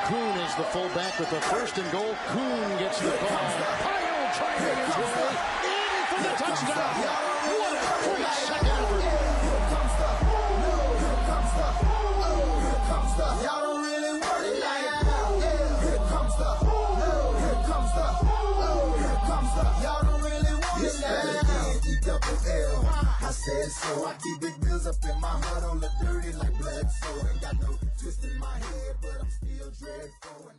Kuhn is the fullback with the first and goal. Kuhn gets the call. Pyle trying to his way in for the touchdown. What a great second effort. Here comes the. Y'all don't really want it like that. Here comes the. Y'all don't really want it like that. I said so. I keep big bills up in my heart on the dirty like blood. So ain't got no twist in my head, but I'm still dreadful.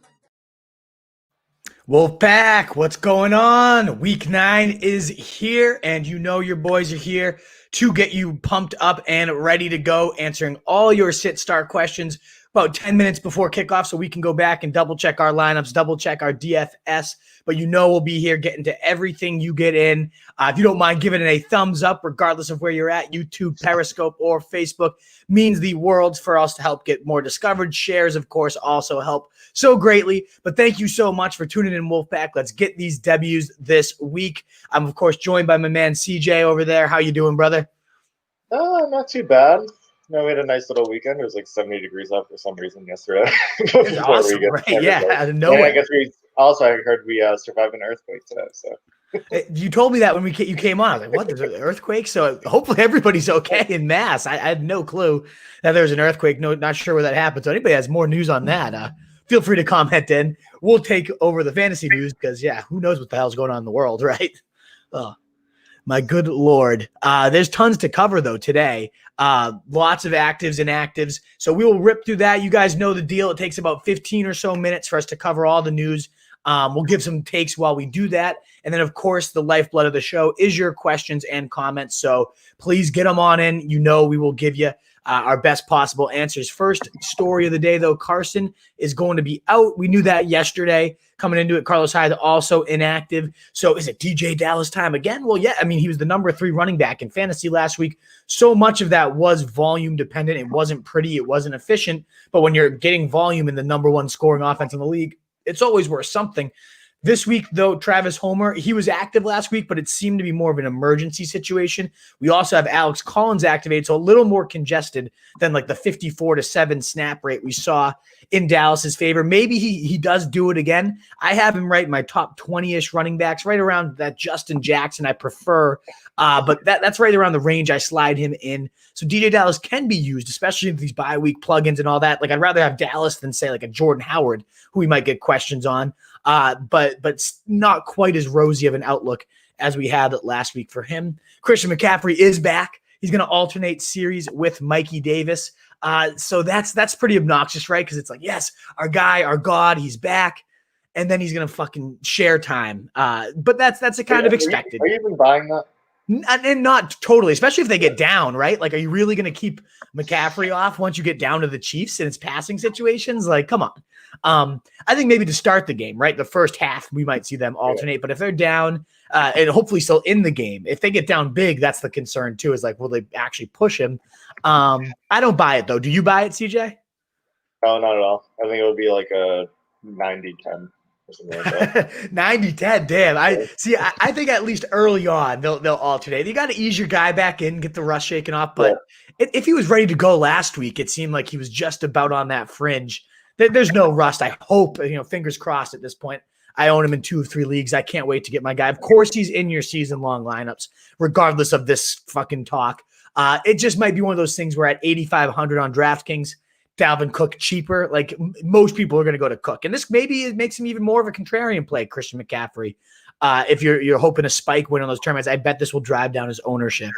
Wolfpack, what's going on? Week 9 is here, and you know your boys are here to get you pumped up and ready to go, answering all your sit-start questions about 10 minutes before kickoff so we can go back and double-check our lineups, double-check our DFS. But you know we'll be here getting to everything you get in. If you don't mind giving it a thumbs up, regardless of where you're at, YouTube, Periscope, or Facebook, means the world for us to help get more discovered. Shares, of course, also help so greatly. But thank you so much for tuning in, Wolfpack. Let's get these W's this week. I'm, of course, joined by my man CJ over there. How you doing, brother? Not too bad. No, we had a nice little weekend. It was like 70 degrees up for some reason yesterday. It's awesome, right? Yeah, out of nowhere. I guess I heard we survived an earthquake today. So you told me that when you came on. I was like, what? There's an earthquake? So hopefully everybody's okay in Mass. I had no clue that there was an earthquake. No, not sure where that happened. So anybody has more news on that, feel free to comment in. We'll take over the fantasy news because, yeah, who knows what the hell's going on in the world, right? Oh, my good Lord. There's tons to cover, though, today. Lots of actives and inactives. So we will rip through that. You guys know the deal. It takes about 15 or so minutes for us to cover all the news. We'll give some takes while we do that. And then, of course, the lifeblood of the show is your questions and comments. So please get them on in. You know we will give you our best possible answers. First story of the day, though, Carson is going to be out. We knew that yesterday. Coming into it, Carlos Hyde also inactive. So is it DJ Dallas time again? Well, yeah. I mean, he was the number 3 running back in fantasy last week. So much of that was volume dependent. It wasn't pretty. It wasn't efficient. But when you're getting volume in the number 1 scoring offense in the league, it's always worth something. This week, though, Travis Homer, he was active last week, but it seemed to be more of an emergency situation. We also have Alex Collins activated, so a little more congested than like the 54-7 snap rate we saw in Dallas's favor. Maybe he does do it again. I have him right in my top 20-ish running backs, right around that Justin Jackson I prefer, but that's right around the range I slide him in. So DJ Dallas can be used, especially with these bye week plugins and all that. Like I'd rather have Dallas than say like a Jordan Howard, who we might get questions on. But not quite as rosy of an outlook as we had last week for him. Christian McCaffrey is back. He's going to alternate series with Mikey Davis. So that's pretty obnoxious, right? Because it's like, yes, our guy, our God, he's back. And then he's going to fucking share time. But that's a kind of expected. Are you even buying that? And not totally, especially if they get down, right? Like, are you really going to keep McCaffrey off once you get down to the Chiefs and it's passing situations? Like, come on. I think maybe to start the game, right? The first half, we might see them alternate. But if they're down and hopefully still in the game, if they get down big, that's the concern too, is like, will they actually push him? I don't buy it, though. Do you buy it, CJ? No, not at all. I think it would be like a 90-10. 90-10, damn. I think at least early on they'll alternate. You got to ease your guy back in, get the rust shaken off. But if he was ready to go last week, it seemed like he was just about on that fringe. There's no rust. I hope, fingers crossed at this point. I own him in 2 of 3 leagues. I can't wait to get my guy. Of course, he's in your season-long lineups, regardless of this fucking talk. It just might be one of those things where at 8,500 on DraftKings, Dalvin Cook cheaper. Like most people are going to go to Cook. And this maybe it makes him even more of a contrarian play, Christian McCaffrey. If you're hoping a spike win on those tournaments, I bet this will drive down his ownership.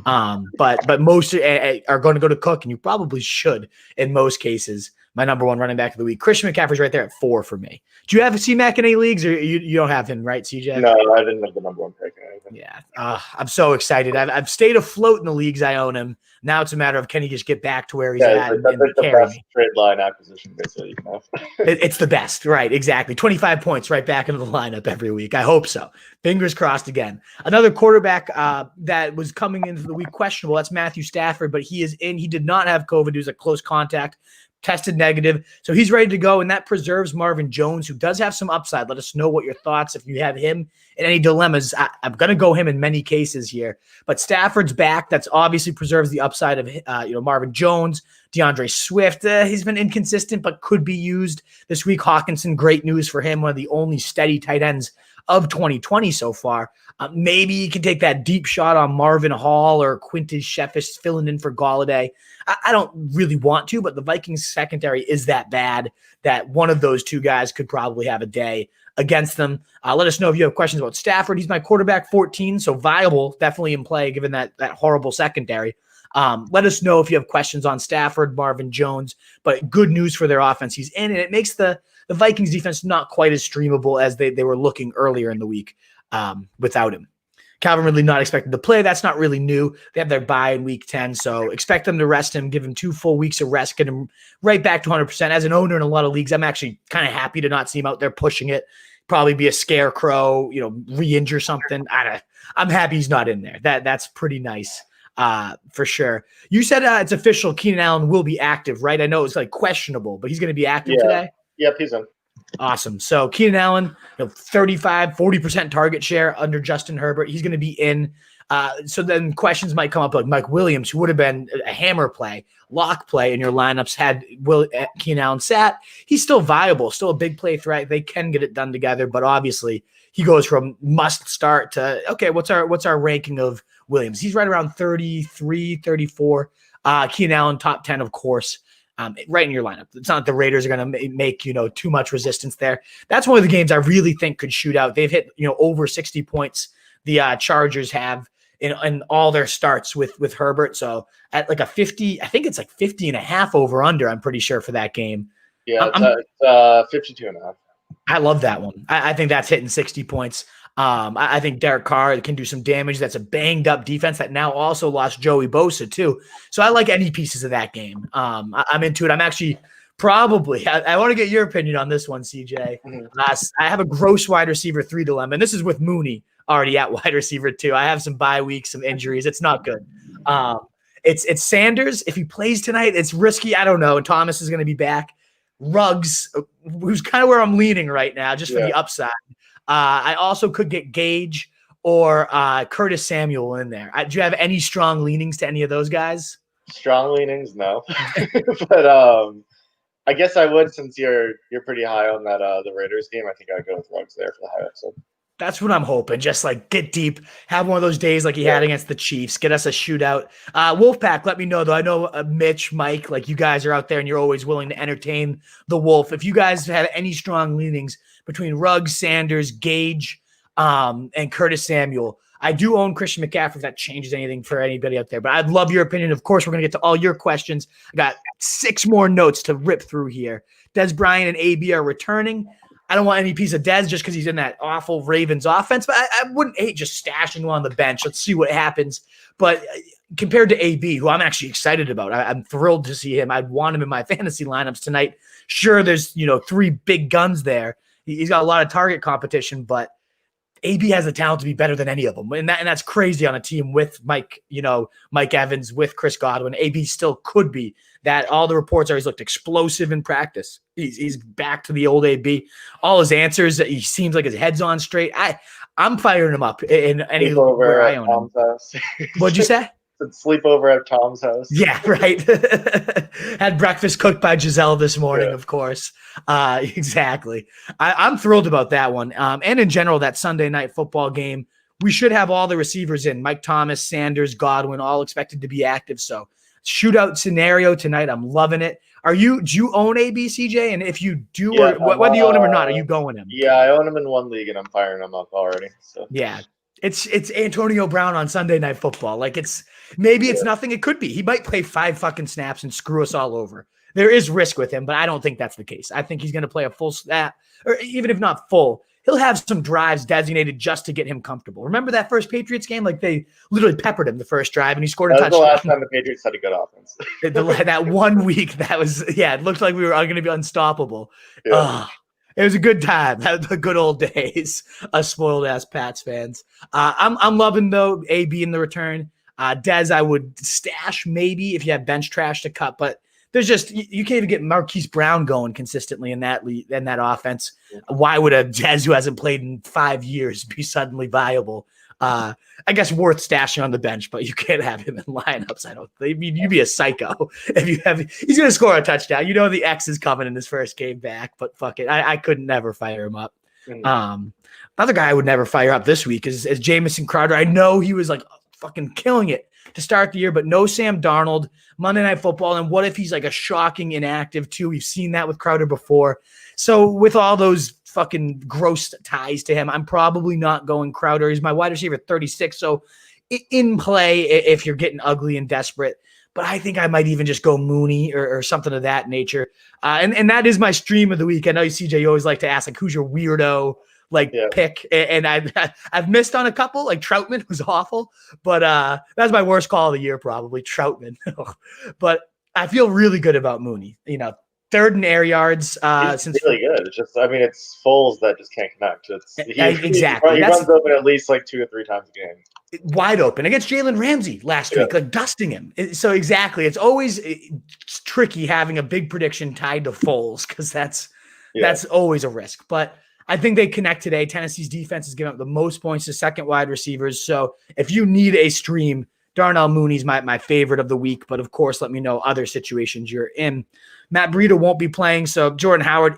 But most are going to go to Cook, and you probably should in most cases. My number 1 running back of the week. Christian McCaffrey's right there at 4 for me. Do you have a C-Mac in any leagues, or you don't have him, right, CJ? No, I didn't have the number 1 pick. Yeah, I'm so excited. I've stayed afloat in the leagues I own him. Now it's a matter of can he just get back to where he's at and the carry best me. trade line acquisition basically you can have. It's the best, right? Exactly. 25 points right back into the lineup every week. I hope so. Fingers crossed again. Another quarterback that was coming into the week questionable. That's Matthew Stafford, but he is in. He did not have COVID. He was a close contact. tested negative. So he's ready to go, and that preserves Marvin Jones, who does have some upside. Let us know what your thoughts, if you have him in any dilemmas. I'm going to go him in many cases here. But Stafford's back. That's obviously preserves the upside of Marvin Jones. DeAndre Swift, he's been inconsistent, but could be used this week. Hawkinson, great news for him, one of the only steady tight ends of 2020 so far. Maybe you can take that deep shot on Marvin Hall or Quintus Sheffis filling in for Galladay. I don't really want to, but the Vikings secondary is that bad that one of those two guys could probably have a day against them. Let us know if you have questions about Stafford. He's my quarterback 14, so viable, definitely in play given that horrible secondary. Let us know if you have questions on Stafford, Marvin Jones, but good news for their offense. He's in, and it makes the Vikings defense not quite as streamable as they were looking earlier in the week without him. Calvin Ridley not expected to play. That's not really new. They have their bye in week 10, so expect them to rest him, give him 2 full weeks of rest, get him right back to 100%. As an owner in a lot of leagues, I'm actually kind of happy to not see him out there pushing it. Probably be a scarecrow, re-injure something. I'm happy he's not in there. That's pretty nice. For sure. You said it's official. Keenan Allen will be active, right? I know it's questionable, but he's going to be active today. Yep, he's in. Awesome. So Keenan Allen, 40% target share under Justin Herbert. He's going to be in. So then questions might come up like Mike Williams, who would have been a hammer play, lock play in your lineups had Keenan Allen sat. He's still viable, still a big play threat. They can get it done together, but obviously he goes from must start to, okay, what's our ranking of Williams? He's right around 33, 34. Keenan Allen, top 10, of course. Right in your lineup. It's not the Raiders are going to make too much resistance there. That's one of the games I really think could shoot out. They've hit over 60 points. The Chargers have in all their starts with Herbert. So at a 50, I think it's 50 and a half over under. I'm pretty sure for that game. Yeah, it's 52 and a half. I love that one. I think that's hitting 60 points. I think Derek Carr can do some damage. That's a banged up defense that now also lost Joey Bosa too. So I like any pieces of that game. I'm into it. I'm actually probably, I want to get your opinion on this one, CJ. I have a gross wide receiver 3 dilemma, and this is with Mooney already at wide receiver 2. I have some bye weeks, some injuries. It's not good. It's Sanders. If he plays tonight, it's risky. I don't know. Thomas is going to be back. Ruggs, who's kind of where I'm leaning right now, just for the upside. I also could get Gage or Curtis Samuel in there. Do you have any strong leanings to any of those guys? Strong leanings, no. But I guess I would, since you're pretty high on that the Raiders game. I think I'd go with Ruggs there for the high upside. That's what I'm hoping. Just get deep, have one of those days like he had against the Chiefs, get us a shootout. Wolfpack, let me know though. I know Mitch, Mike, you guys are out there and you're always willing to entertain the Wolf. If you guys have any strong leanings between Ruggs, Sanders, Gage, and Curtis Samuel, I do own Christian McCaffrey if that changes anything for anybody out there. But I'd love your opinion. Of course, we're going to get to all your questions. I got 6 more notes to rip through here. Des Bryant and AB are returning. I don't want any piece of Dez just because he's in that awful Ravens offense, but I wouldn't hate just stashing him on the bench. Let's see what happens. But compared to AB, who I'm actually excited about, I'm thrilled to see him. I'd want him in my fantasy lineups tonight. Sure, there's 3 big guns there. He's got a lot of target competition, but AB has the talent to be better than any of them. And that's crazy on a team with Mike Evans, with Chris Godwin. AB still could be that. All the reports are he's looked explosive in practice. He's back to the old AB. All his answers, he seems like his head's on straight. I'm firing him up in any where I own him. What'd you say? Sleepover at Tom's house. Yeah, right. Had breakfast cooked by Giselle this morning, of course. Exactly. I'm thrilled about that one. And in general, that Sunday night football game, we should have all the receivers in. Mike Thomas, Sanders, Godwin, all expected to be active. So shootout scenario tonight. I'm loving it. Do you own AB, CJ? And if you do, whether you own him or not, are you going him? Yeah, I own him in one league and I'm firing him up already. So yeah. It's Antonio Brown on Sunday Night Football. It's nothing. It could be. He might play 5 fucking snaps and screw us all over. There is risk with him, but I don't think that's the case. I think he's going to play a full snap, or even if not full, he'll have some drives designated just to get him comfortable. Remember that first Patriots game? They literally peppered him the first drive, and he scored a touchdown. That was the last time the Patriots had a good offense. That 1 week, it looked like we were going to be unstoppable. Yeah. It was a good time. The good old days. Us spoiled ass Pats fans. I'm loving though AB in the return. Dez, I would stash maybe if you have bench trash to cut, but there's just you can't even get Marquise Brown going consistently in that offense. Why would a Jez who hasn't played in 5 years be suddenly viable? I guess worth stashing on the bench, but you can't have him in lineups. I don't think. I mean, you'd be a psycho if you have. He's going to score a touchdown. You know the X is coming in his first game back, but fuck it, I could never fire him up. Another guy I would never fire up this week is Jameson Crowder. I know he was like fucking killing it to start the year, but no Sam Darnold, Monday Night Football, and what if he's like a shocking inactive too? We've seen that with Crowder before. So with all those fucking gross ties to him, I'm probably not going Crowder. He's my wide receiver 36, so in play if you're getting ugly and desperate. But I think I might even just go Mooney or something of that nature. And that is my stream of the week. I know CJ, you always like to ask, like, who's your weirdo pick? And I've missed on a couple. Like Troutman was awful, but that's my worst call of the year, probably Troutman. But I feel really good about Mooney. You know, third in air yards. He's really good. It's just, I mean, it's Foles that just can't connect. Exactly. He runs open at least like 2 or 3 times a game. Wide open against Jalen Ramsey last week, like dusting him. So exactly, it's always tricky having a big prediction tied to Foles because that's always a risk. But I think they connect today. Tennessee's defense is giving up the most points to second wide receivers. So if you need a stream, Darnell Mooney's my favorite of the week. But of course, let me know other situations you're in. Matt Breida won't be playing, so Jordan Howard,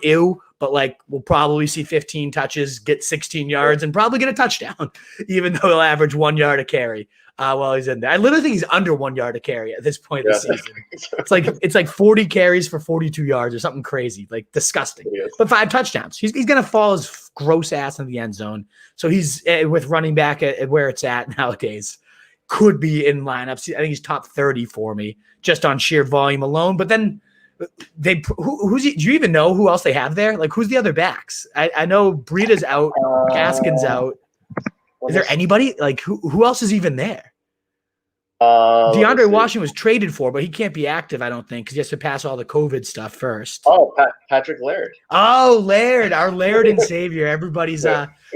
but like we'll probably see 15 touches, get 16 yards, and probably get a touchdown, even though he'll average 1 yard a carry while he's in there. I literally think he's under 1 yard a carry at this point of the season. It's like 40 carries for 42 yards or something crazy, like disgusting. But 5 touchdowns. He's going to fall his gross ass in the end zone. So he's with running back at where it's at nowadays. Could be in lineups. I think he's top 30 for me just on sheer volume alone. But then do you even know who else they have there? Like, who's the other backs? I know Breida's out, Gaskin's out. Is there anybody like who else is even there? DeAndre Washington was traded for, but he can't be active, I don't think, because he has to pass all the COVID stuff first. Oh, Patrick Laird. Oh, Laird, our Laird and savior. Everybody's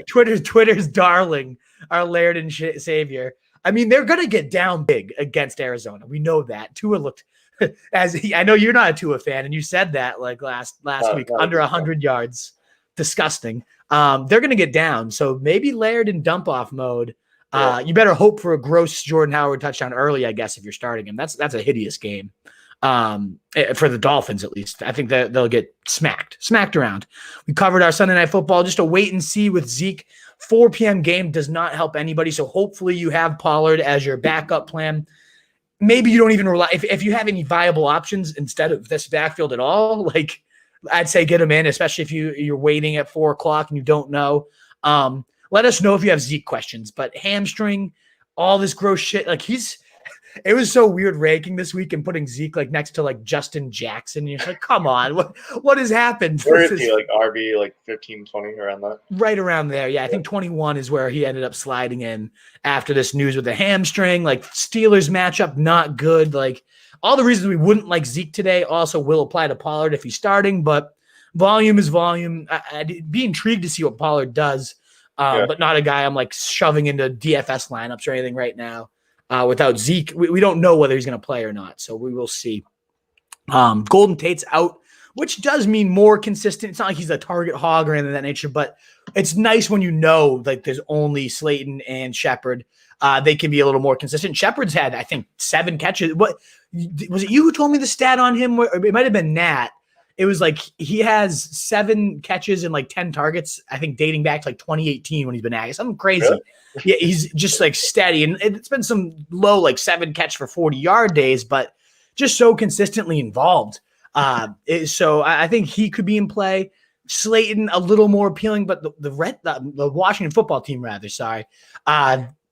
Twitter's darling, our Laird and savior. I mean, they're gonna get down big against Arizona. We know that. Tua looked. I know you're not a Tua fan, and you said that like last week, under 100 yards, disgusting. They're going to get down, so maybe Laird in dump-off mode. You better hope for a gross Jordan Howard touchdown early, I guess, if you're starting him. That's a hideous game for the Dolphins, at least. I think that they'll get smacked around. We covered our Sunday Night Football. Just a wait and see with Zeke. 4 p.m. game does not help anybody, so hopefully you have Pollard as your backup plan. Maybe you don't even rely if you have any viable options instead of this backfield at all. Like, I'd say get him in, especially if you're waiting at 4:00 and you don't know. Let us know if you have Zeke questions. But hamstring, all this gross shit. Like it was so weird ranking this week and putting Zeke like next to like Justin Jackson. You're like, come on, what has happened? Where is he? Like RB, like 15, 20 around that? Right around there. Yeah, I think 21 is where he ended up sliding in after this news with the hamstring. Like Steelers matchup, not good. Like all the reasons we wouldn't like Zeke today also will apply to Pollard if he's starting, but volume is volume. I'd be intrigued to see what Pollard does, but not a guy I'm like shoving into DFS lineups or anything right now. Without Zeke, we don't know whether he's going to play or not, so we will see. Golden Tate's out, which does mean more consistent. It's not like he's a target hog or anything of that nature, but it's nice when you know like there's only Slayton and Shepard. They can be a little more consistent. Shepard's had, I think, 7 catches. What was it? You who told me the stat on him? It might have been Nat. It was like he has 7 catches and like 10 targets, I think, dating back to like 2018 when he's been active. Something crazy. Really? Yeah, he's just like steady. And it's been some low, like 7 catch for 40-yard days, but just so consistently involved. So I think he could be in play. Slayton, a little more appealing, but the Washington football team,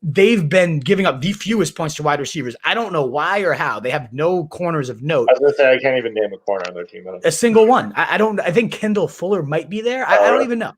they've been giving up the fewest points to wide receivers. I don't know why or how. They have no corners of note. I was going to say, I can't even name a corner on their team. A single one. I think Kendall Fuller might be there. I don't even know.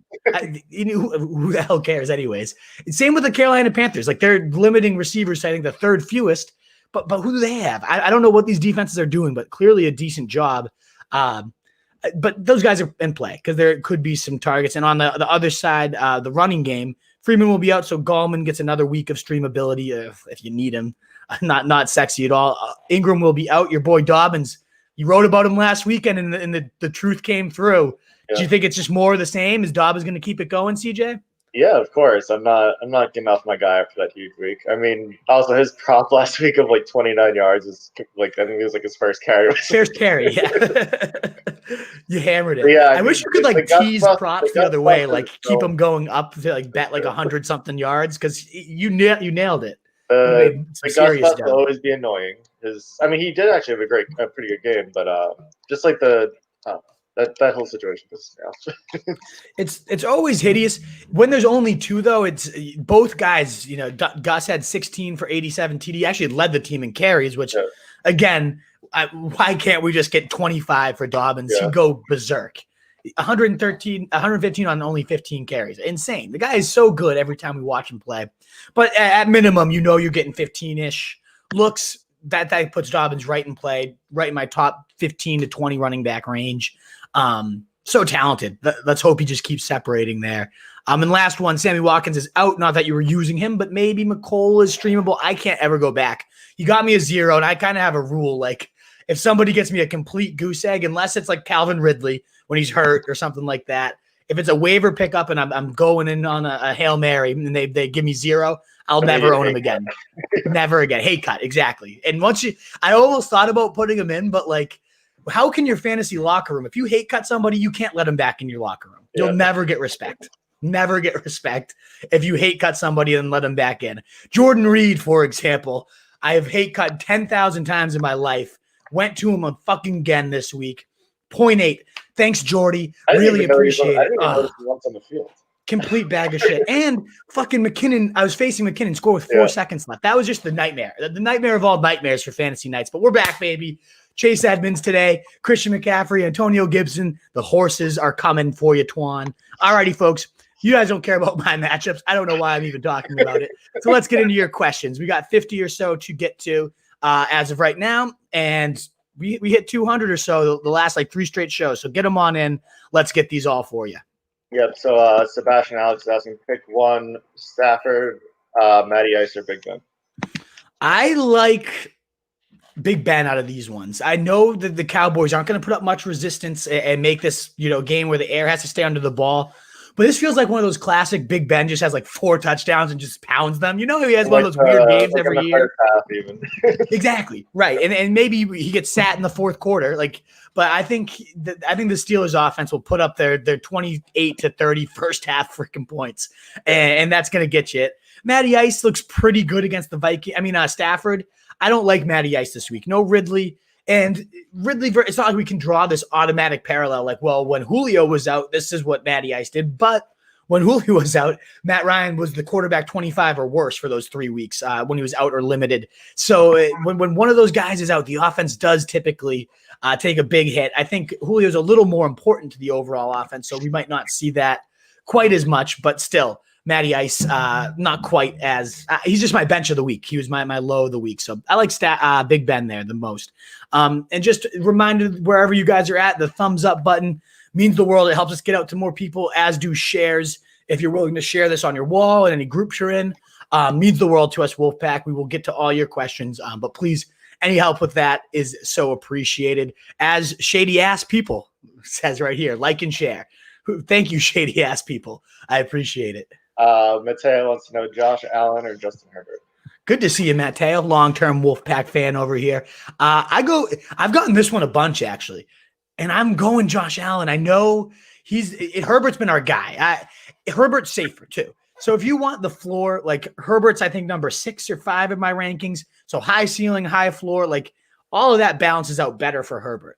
Who the hell cares anyways? Same with the Carolina Panthers. Like they're limiting receivers, I think the 3rd fewest. But who do they have? I don't know what these defenses are doing, but clearly a decent job. But those guys are in play because there could be some targets. And on the other side, the running game, Freeman will be out, so Gallman gets another week of streamability if you need him. Not sexy at all. Ingram will be out. Your boy Dobbins, You wrote about him last weekend, and the truth came through. Yeah. Do you think it's just more of the same? Is Dobbs going to keep it going, CJ? Yeah, of course. I'm not getting off my guy after that huge week. I mean, also his prop last week of like 29 yards is like, I think it was like his first carry. First carry, yeah. You hammered it. But yeah, I wish you could like tease props the other way, like keep them going up to like bet like 100 something yards because you nailed it. The Gus Bus will always be annoying. I mean, he did actually have a pretty good game, but just like that whole situation is it's always hideous when there's only two though. It's both guys. You know, Gus had 16 for 87 TD. Actually led the team in carries, which again, why can't we just get 25 for Dobbins? He'd go berserk. 115 on only 15 carries. Insane. The guy is so good every time we watch him play. But at minimum, you know you're getting 15-ish looks. That puts Dobbins right in play, right in my top 15 to 20 running back range. So talented. Let's hope he just keeps separating there. And last one, Sammy Watkins is out. Not that you were using him, but maybe McCole is streamable. I can't ever go back. You got me a 0, and I kind of have a rule. Like, if somebody gets me a complete goose egg, unless it's like Calvin Ridley when he's hurt or something like that, if it's a waiver pickup and I'm going in on a Hail Mary and they give me 0, I'll never own him again. Never again. Hate cut. Exactly. And I almost thought about putting him in, but like, how can your fantasy locker room, if you hate cut somebody, you can't let him back in your locker room. You'll never get respect. Never get respect if you hate cut somebody and let him back in. Jordan Reed, for example, I have hate cut 10,000 times in my life. Went to him fucking again this week. 0.8. Thanks, Jordy. Really appreciate it. I didn't even notice he was on the field. Complete bag of shit. And fucking McKinnon, I was facing McKinnon, score with 4 seconds left. That was just the nightmare. The nightmare of all nightmares for fantasy nights. But we're back, baby. Chase Edmonds today, Christian McCaffrey, Antonio Gibson. The horses are coming for you, Twan. Alrighty, folks. You guys don't care about my matchups. I don't know why I'm even talking about it. So let's get into your questions. We got 50 or so to get to as of right now. And we hit 200 or so the last like 3 straight shows. So get them on in. Let's get these all for you. Yep. So Sebastian Alex is asking, pick one: Stafford, Matty Ice, or Big Ben. I like Big Ben out of these ones. I know that the Cowboys aren't going to put up much resistance and make this game where the air has to stay under the ball. But this feels like one of those classic Big Ben just has like 4 touchdowns and just pounds them. You know, he has one of those weird games like every year. Even. Exactly. Right. And maybe he gets sat in the fourth quarter. But I think the Steelers offense will put up their 28 to 30 first half freaking points. And that's going to get you it. Matty Ice looks pretty good against the Vikings. I mean, Stafford. I don't like Matty Ice this week. No Ridley. And Ridley, it's not like we can draw this automatic parallel. Like, well, when Julio was out, this is what Matty Ice did. But when Julio was out, Matt Ryan was the quarterback 25 or worse for those 3 weeks when he was out or limited. So when one of those guys is out, the offense does typically take a big hit. I think Julio's a little more important to the overall offense, so we might not see that quite as much. But still, Matty Ice, not quite as he's just my bench of the week. He was my low of the week. So I like Big Ben there the most. And just a reminder, wherever you guys are at, the thumbs up button means the world. It helps us get out to more people, as do shares. If you're willing to share this on your wall and any groups you're in, means the world to us, Wolfpack. We will get to all your questions. But please, any help with that is so appreciated. As shady ass people says right here, like and share. Thank you, shady ass people. I appreciate it. Mateo wants to know Josh Allen or Justin Herbert. Good to see you, Mateo. Long-term Wolfpack fan over here. I've gotten this one a bunch, actually. And I'm going Josh Allen. I know Herbert's been our guy. Herbert's safer, too. So if you want the floor, like Herbert's, I think, number 6 or 5 in my rankings. So high ceiling, high floor, like all of that balances out better for Herbert.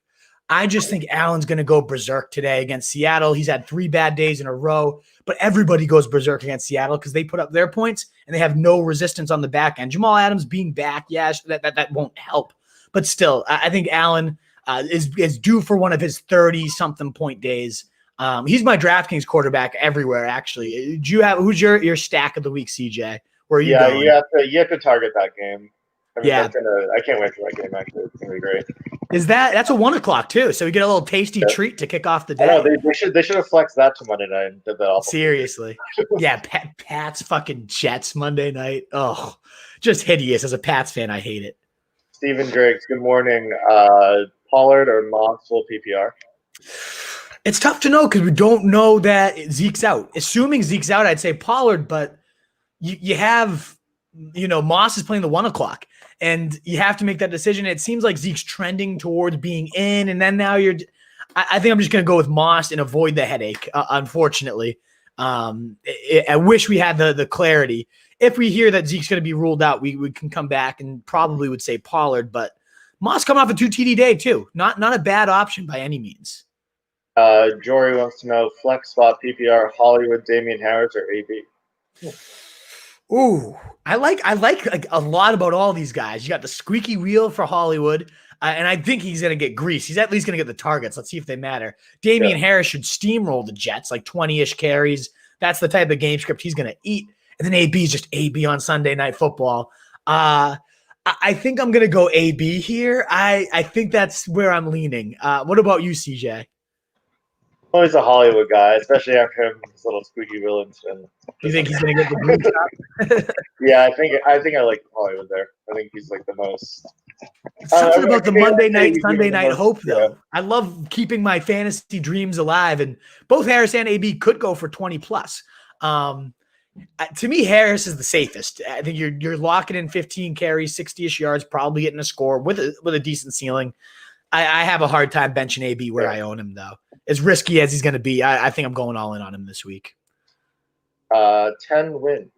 I just think Allen's going to go berserk today against Seattle. He's had 3 bad days in a row, but everybody goes berserk against Seattle because they put up their points and they have no resistance on the back end. Jamal Adams being back, yes, that won't help. But still, I think Allen is due for one of his 30-something point days. He's my DraftKings quarterback everywhere, actually. Who's your stack of the week, CJ? Where are you going? You have to target that game. I mean, I can't wait for that game, actually. It's going to be great. That's a 1:00 too, so we get a little tasty treat to kick off the day. No, they should have flexed that to Monday night and did that all. Seriously. Yeah, Pats fucking Jets Monday night. Oh, just hideous. As a Pats fan, I hate it. Steven Driggs, good morning. Pollard or Moss full PPR? It's tough to know because we don't know that Zeke's out. Assuming Zeke's out, I'd say Pollard, but you have, Moss is playing the 1 o'clock, and you have to make that decision. It seems like Zeke's trending towards being in, and then now I think I'm just going to go with Moss and avoid the headache, unfortunately. I wish we had the clarity. If we hear that Zeke's going to be ruled out, we can come back and probably would say Pollard, but Moss coming off a 2 TD day too. Not a bad option by any means. Jory wants to know flex spot PPR Hollywood, Damian Harris, or AB. Ooh, I like a lot about all these guys. You got the squeaky wheel for Hollywood, and I think he's going to get grease. He's at least going to get the targets. Let's see if they matter. Damian Harris should steamroll the Jets, like 20-ish carries. That's the type of game script he's going to eat. And then AB is just AB on Sunday Night Football. I think I'm going to go AB here. I think that's where I'm leaning. What about you, CJ? Always a Hollywood guy, especially after him, his little squeaky wheel incident. You think he's going to get the green shot? Yeah, I think I like Hollywood there. I think he's like the most. Something about the Monday night, Sunday night hope, though. Yeah. I love keeping my fantasy dreams alive, and both Harris and AB could go for 20 plus. To me, Harris is the safest. I think you're locking in 15 carries, 60-ish yards, probably getting a score with a decent ceiling. I have a hard time benching AB where I own him, though. As risky as he's going to be, I think I'm going all in on him this week. 10 win.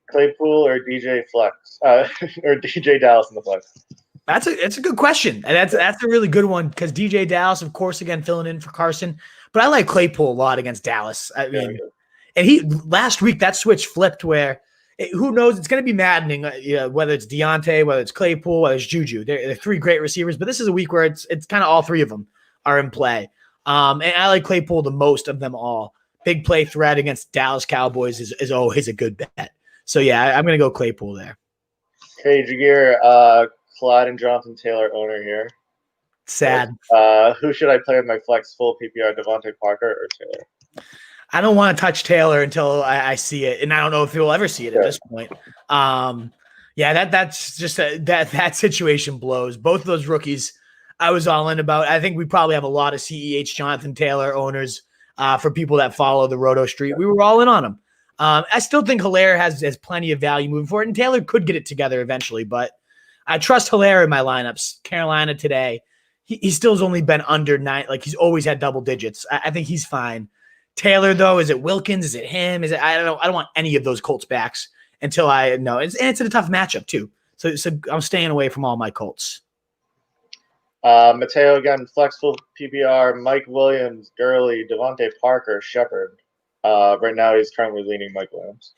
Claypool or DJ Flex? Or DJ Dallas in the flex? It's a good question. And that's a really good one because DJ Dallas, of course, again, filling in for Carson. But I like Claypool a lot against Dallas. I mean, and last week that switch flipped where who knows? It's going to be maddening, whether it's Deontay, whether it's Claypool, whether it's Juju. They're 3 great receivers, but this is a week where it's kind of all 3 of them are in play. And I like Claypool the most of them all. Big play threat against Dallas Cowboys is always a good bet. So, yeah, I'm going to go Claypool there. Hey, Jagir, Clyde and Jonathan Taylor owner here. Sad. Who should I play with my flex full PPR, Devontae Parker or Taylor? I don't want to touch Taylor until I see it, and I don't know if he'll ever see it at this point. That's just that situation blows. Both of those rookies I was all in about. I think we probably have a lot of CEH Jonathan Taylor owners for people that follow the Roto Street. We were all in on him. I still think Hilaire has plenty of value moving forward, and Taylor could get it together eventually, but I trust Hilaire in my lineups. Carolina today, he still's only been under 9. Like he's always had double digits. I think he's fine. Taylor, though, is it Wilkins? Is it him? Is it? I don't know. I don't want any of those Colts backs until I know. And it's a tough matchup too. So I'm staying away from all my Colts. Mateo again, flexible PPR. Mike Williams, Gurley, Devontae Parker, Shepard. Right now, he's currently leaning Mike Williams.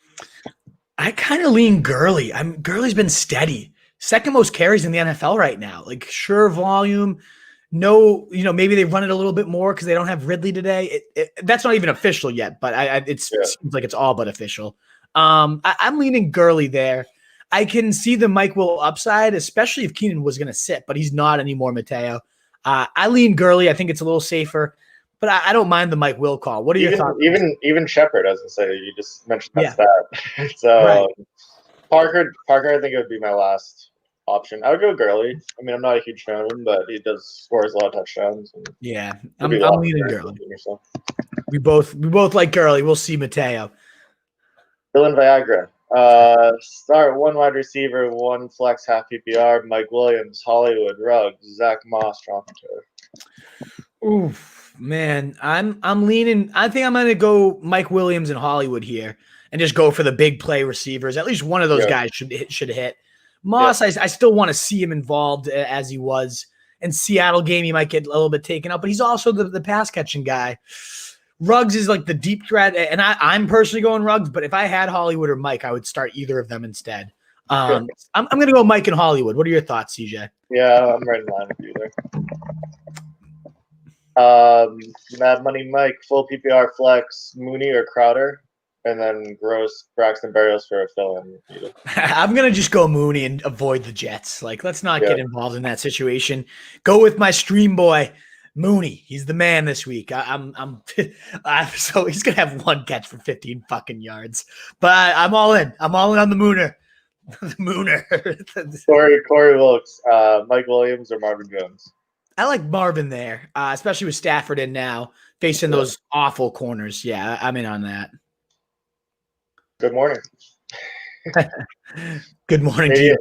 I kind of lean Gurley. Gurley's been steady, 2nd most carries in the NFL right now. Like sure volume. No, maybe they run it a little bit more because they don't have Ridley today. That's not even official yet, but it seems like it's all but official. I'm leaning Gurley there. I can see the Mike Will upside, especially if Keenan was going to sit, but he's not anymore, Mateo. I lean Gurley. I think it's a little safer, but I don't mind the Mike Will call. What are your thoughts? Even Shepard, as I say, you just mentioned that stat. So right. Parker, I think it would be my last option. I would go Gurley. I mean, I'm not a huge fan of him, but he does scores a lot of touchdowns. Yeah, I'm leaning Gurley. We both like Gurley. We'll see Mateo. Dylan Viagra. Start 1 wide receiver, 1 flex half PPR. Mike Williams, Hollywood, Ruggs, Zach Moss, Jonathan Taylor. Oof, man, I'm leaning. I think I'm going to go Mike Williams and Hollywood here, and just go for the big play receivers. At least one of those guys should hit. Moss, I still want to see him involved as he was in Seattle game. He might get a little bit taken up, but he's also the pass catching guy. Ruggs is like the deep threat, and I'm personally going Ruggs, but if I had Hollywood or Mike, I would start either of them instead. I'm going to go Mike and Hollywood. What are your thoughts, CJ? Yeah, I'm right in line with you there. Mad Money Mike, full PPR flex, Mooney or Crowder, and then Gross, Braxton Berrios for a fill-in. I'm going to just go Mooney and avoid the Jets. Like, let's not get involved in that situation. Go with my stream boy, Mooney. He's the man this week. So he's going to have 1 catch for 15 fucking yards. But I'm all in. I'm all in on the Mooner. The Mooner. Corey Wilkes, Mike Williams or Marvin Jones? I like Marvin there, especially with Stafford in now, facing those awful corners. Yeah, I'm in on that. Good morning. Good morning to you.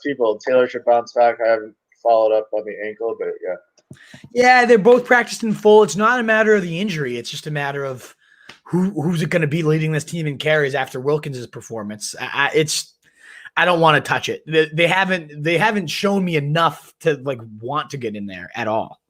People. Taylor should bounce back. I haven't followed up on the ankle, but yeah. Yeah, they're both practiced in full. It's not a matter of the injury. It's just a matter of who's it going to be leading this team in carries after Wilkins' performance. I don't want to touch it. They haven't shown me enough to like want to get in there at all.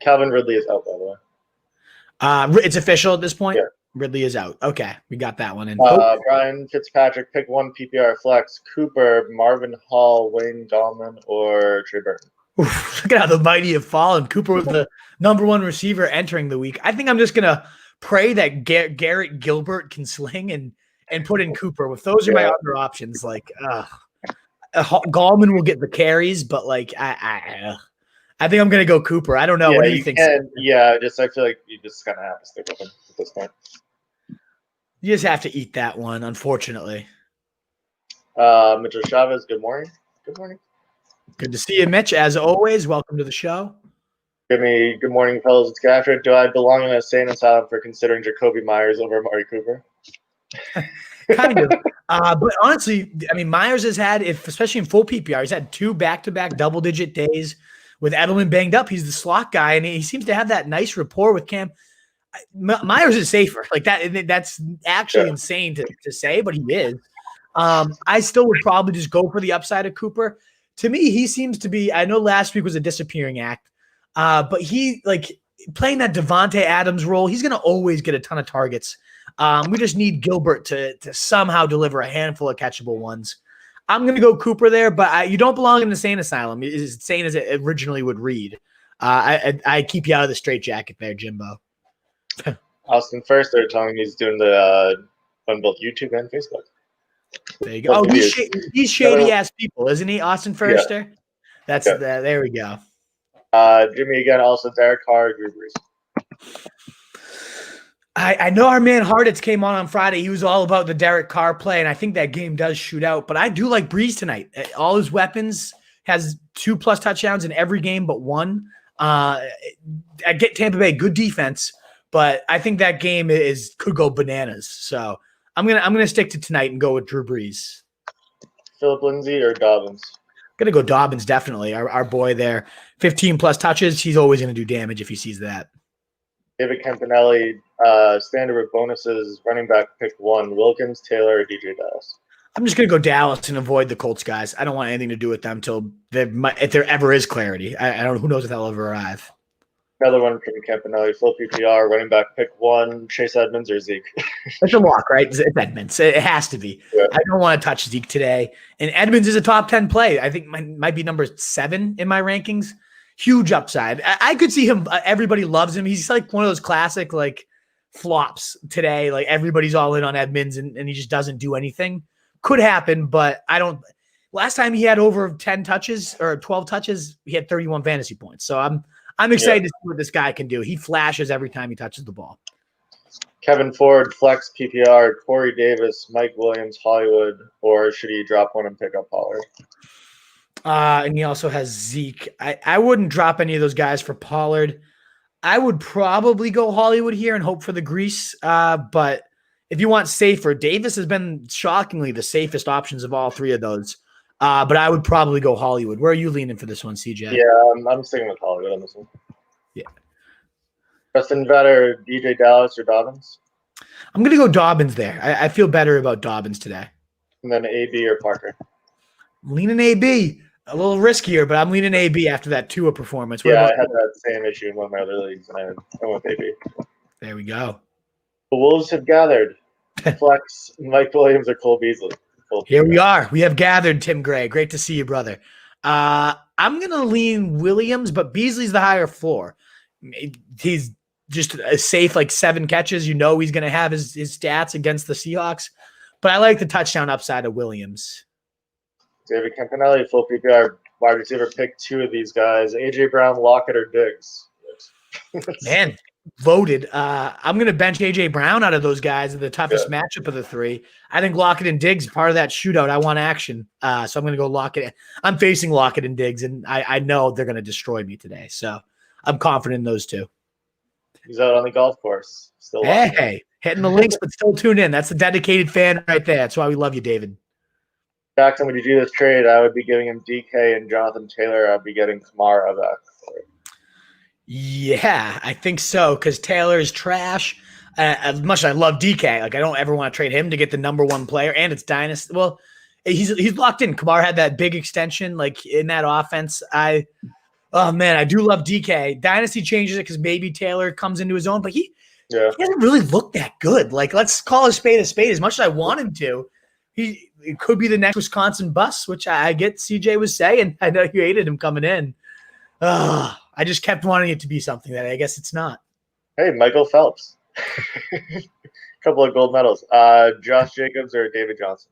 Calvin Ridley is out, by the way. It's official at this point. Yeah. Ridley is out. Okay, we got that one in. Brian Fitzpatrick, pick one PPR flex: Cooper, Marvin Hall, Wayne Gallman, or Trey Burton. Look at how the mighty have fallen. Cooper was the number one receiver entering the week. I think I'm just gonna pray that Garrett Gilbert can sling and put in Cooper. If those are my other options, like Gallman will get the carries, but like I think I'm gonna go Cooper. I don't know. What do you think? I feel like you just kind of have to stick with him at this point. You just have to eat that one, unfortunately. Mitchell Chavez, good morning. Good morning. Good to see you, Mitch. As always, welcome to the show. Good morning, fellas. It's Gafford. Do I belong in a insane asylum for considering Jacoby Myers over Amari Cooper? Kind of. But honestly, I mean, Myers has had, especially in full PPR, he's had 2 back-to-back double-digit days with Edelman banged up. He's the slot guy, and he seems to have that nice rapport with Cam. Myers is safer. Like that's actually insane to say, but he is. I still would probably just go for the upside of Cooper. To me, he seems to be, I know last week was a disappearing act, but he like playing that Devontae Adams role, he's going to always get a ton of targets. We just need Gilbert to somehow deliver a handful of catchable ones. I'm going to go Cooper there, but you don't belong in the insane asylum. It's as insane as it originally would read. I keep you out of the straitjacket there, Jimbo. Austin First, they're telling me he's doing the on both YouTube and Facebook. There you go. Oh, he's shady ass people, isn't he? Austin Firster. Yeah. There we go. Jimmy again. Also, Derek Carr, Drew Brees. I know our man Harditz came on Friday. He was all about the Derek Carr play, and I think that game does shoot out. But I do like Brees tonight. All his weapons, has 2+ touchdowns in every game but one. I get Tampa Bay good defense, but I think that game could go bananas. So I'm gonna stick to tonight and go with Drew Brees. Philip Lindsay or Dobbins? Gonna go Dobbins, definitely. Our boy there, 15+ touches. He's always gonna do damage if he sees that. David Campanelli, standard with bonuses, running back pick one: Wilkins, Taylor, or DJ Dallas. I'm just gonna go Dallas and avoid the Colts guys. I don't want anything to do with them till if there ever is clarity. I don't. Who knows if they'll ever arrive. Another one from Campanelli, full PPR, running back pick one: Chase Edmonds or Zeke. It's a lock, right? It's Edmonds. It has to be. Yeah. I don't want to touch Zeke today. And Edmonds is a top 10 play. I think might be number 7 in my rankings. Huge upside. I could see him. Everybody loves him. He's like one of those classic like flops today. Like everybody's all in on Edmonds and he just doesn't do anything. Could happen, but I don't. Last time he had over 10 touches or 12 touches, he had 31 fantasy points. So I'm excited to see what this guy can do. He flashes every time he touches the ball. Kevin Ford, flex PPR, Corey Davis, Mike Williams, Hollywood, or should he drop one and pick up Pollard? And he also has Zeke. I wouldn't drop any of those guys for Pollard. I would probably go Hollywood here and hope for the grease. But if you want safer, Davis has been shockingly the safest options of all 3 of those. But I would probably go Hollywood. Where are you leaning for this one, CJ? Yeah, I'm sticking with Hollywood on this one. Yeah. Justin Vetter, DJ Dallas, or Dobbins? I'm going to go Dobbins there. I feel better about Dobbins today. And then AB or Parker? I'm leaning AB. A little riskier, but I'm leaning AB after that Tua performance. I had that same issue in one of my other leagues, and I went with AB. There we go. The Wolves have gathered. Flex, Mike Williams, or Cole Beasley? Here we are. We have gathered, Tim Gray. Great to see you, brother. I'm going to lean Williams, but Beasley's the higher floor. He's just a safe, like 7 catches. You know he's going to have his stats against the Seahawks. But I like the touchdown upside of Williams. David Campanelli, full PPR, wide receiver, pick 2 of these guys. A.J. Brown, Lockett, or Diggs? Man, loaded. I'm going to bench AJ Brown out of those guys in the toughest matchup of the three. I think Lockett and Diggs part of that shootout. I want action, so I'm going to go Lockett. I'm facing Lockett and Diggs, and I know they're going to destroy me today. So I'm confident in those two. He's out on the golf course. Still hey, hitting the links, but still tuned in. That's a dedicated fan right there. That's why we love you, David. Jackson, would you do this trade? I would be giving him DK and Jonathan Taylor. I'd be getting Kamara back. Yeah, I think so, because Taylor is trash. As much as I love DK, like I don't ever want to trade him to get the number one player, and it's dynasty. Well, he's locked in. Kamara had that big extension, like in that offense. Oh man, I do love DK. Dynasty changes it because maybe Taylor comes into his own, but he hasn't really looked that good. Like, let's call a spade a spade. As much as I want him to, it could be the next Wisconsin bus, which I get CJ was saying. I know you hated him coming in. I just kept wanting it to be something that I guess it's not. Hey, Michael Phelps. Couple of gold medals. Josh Jacobs or David Johnson?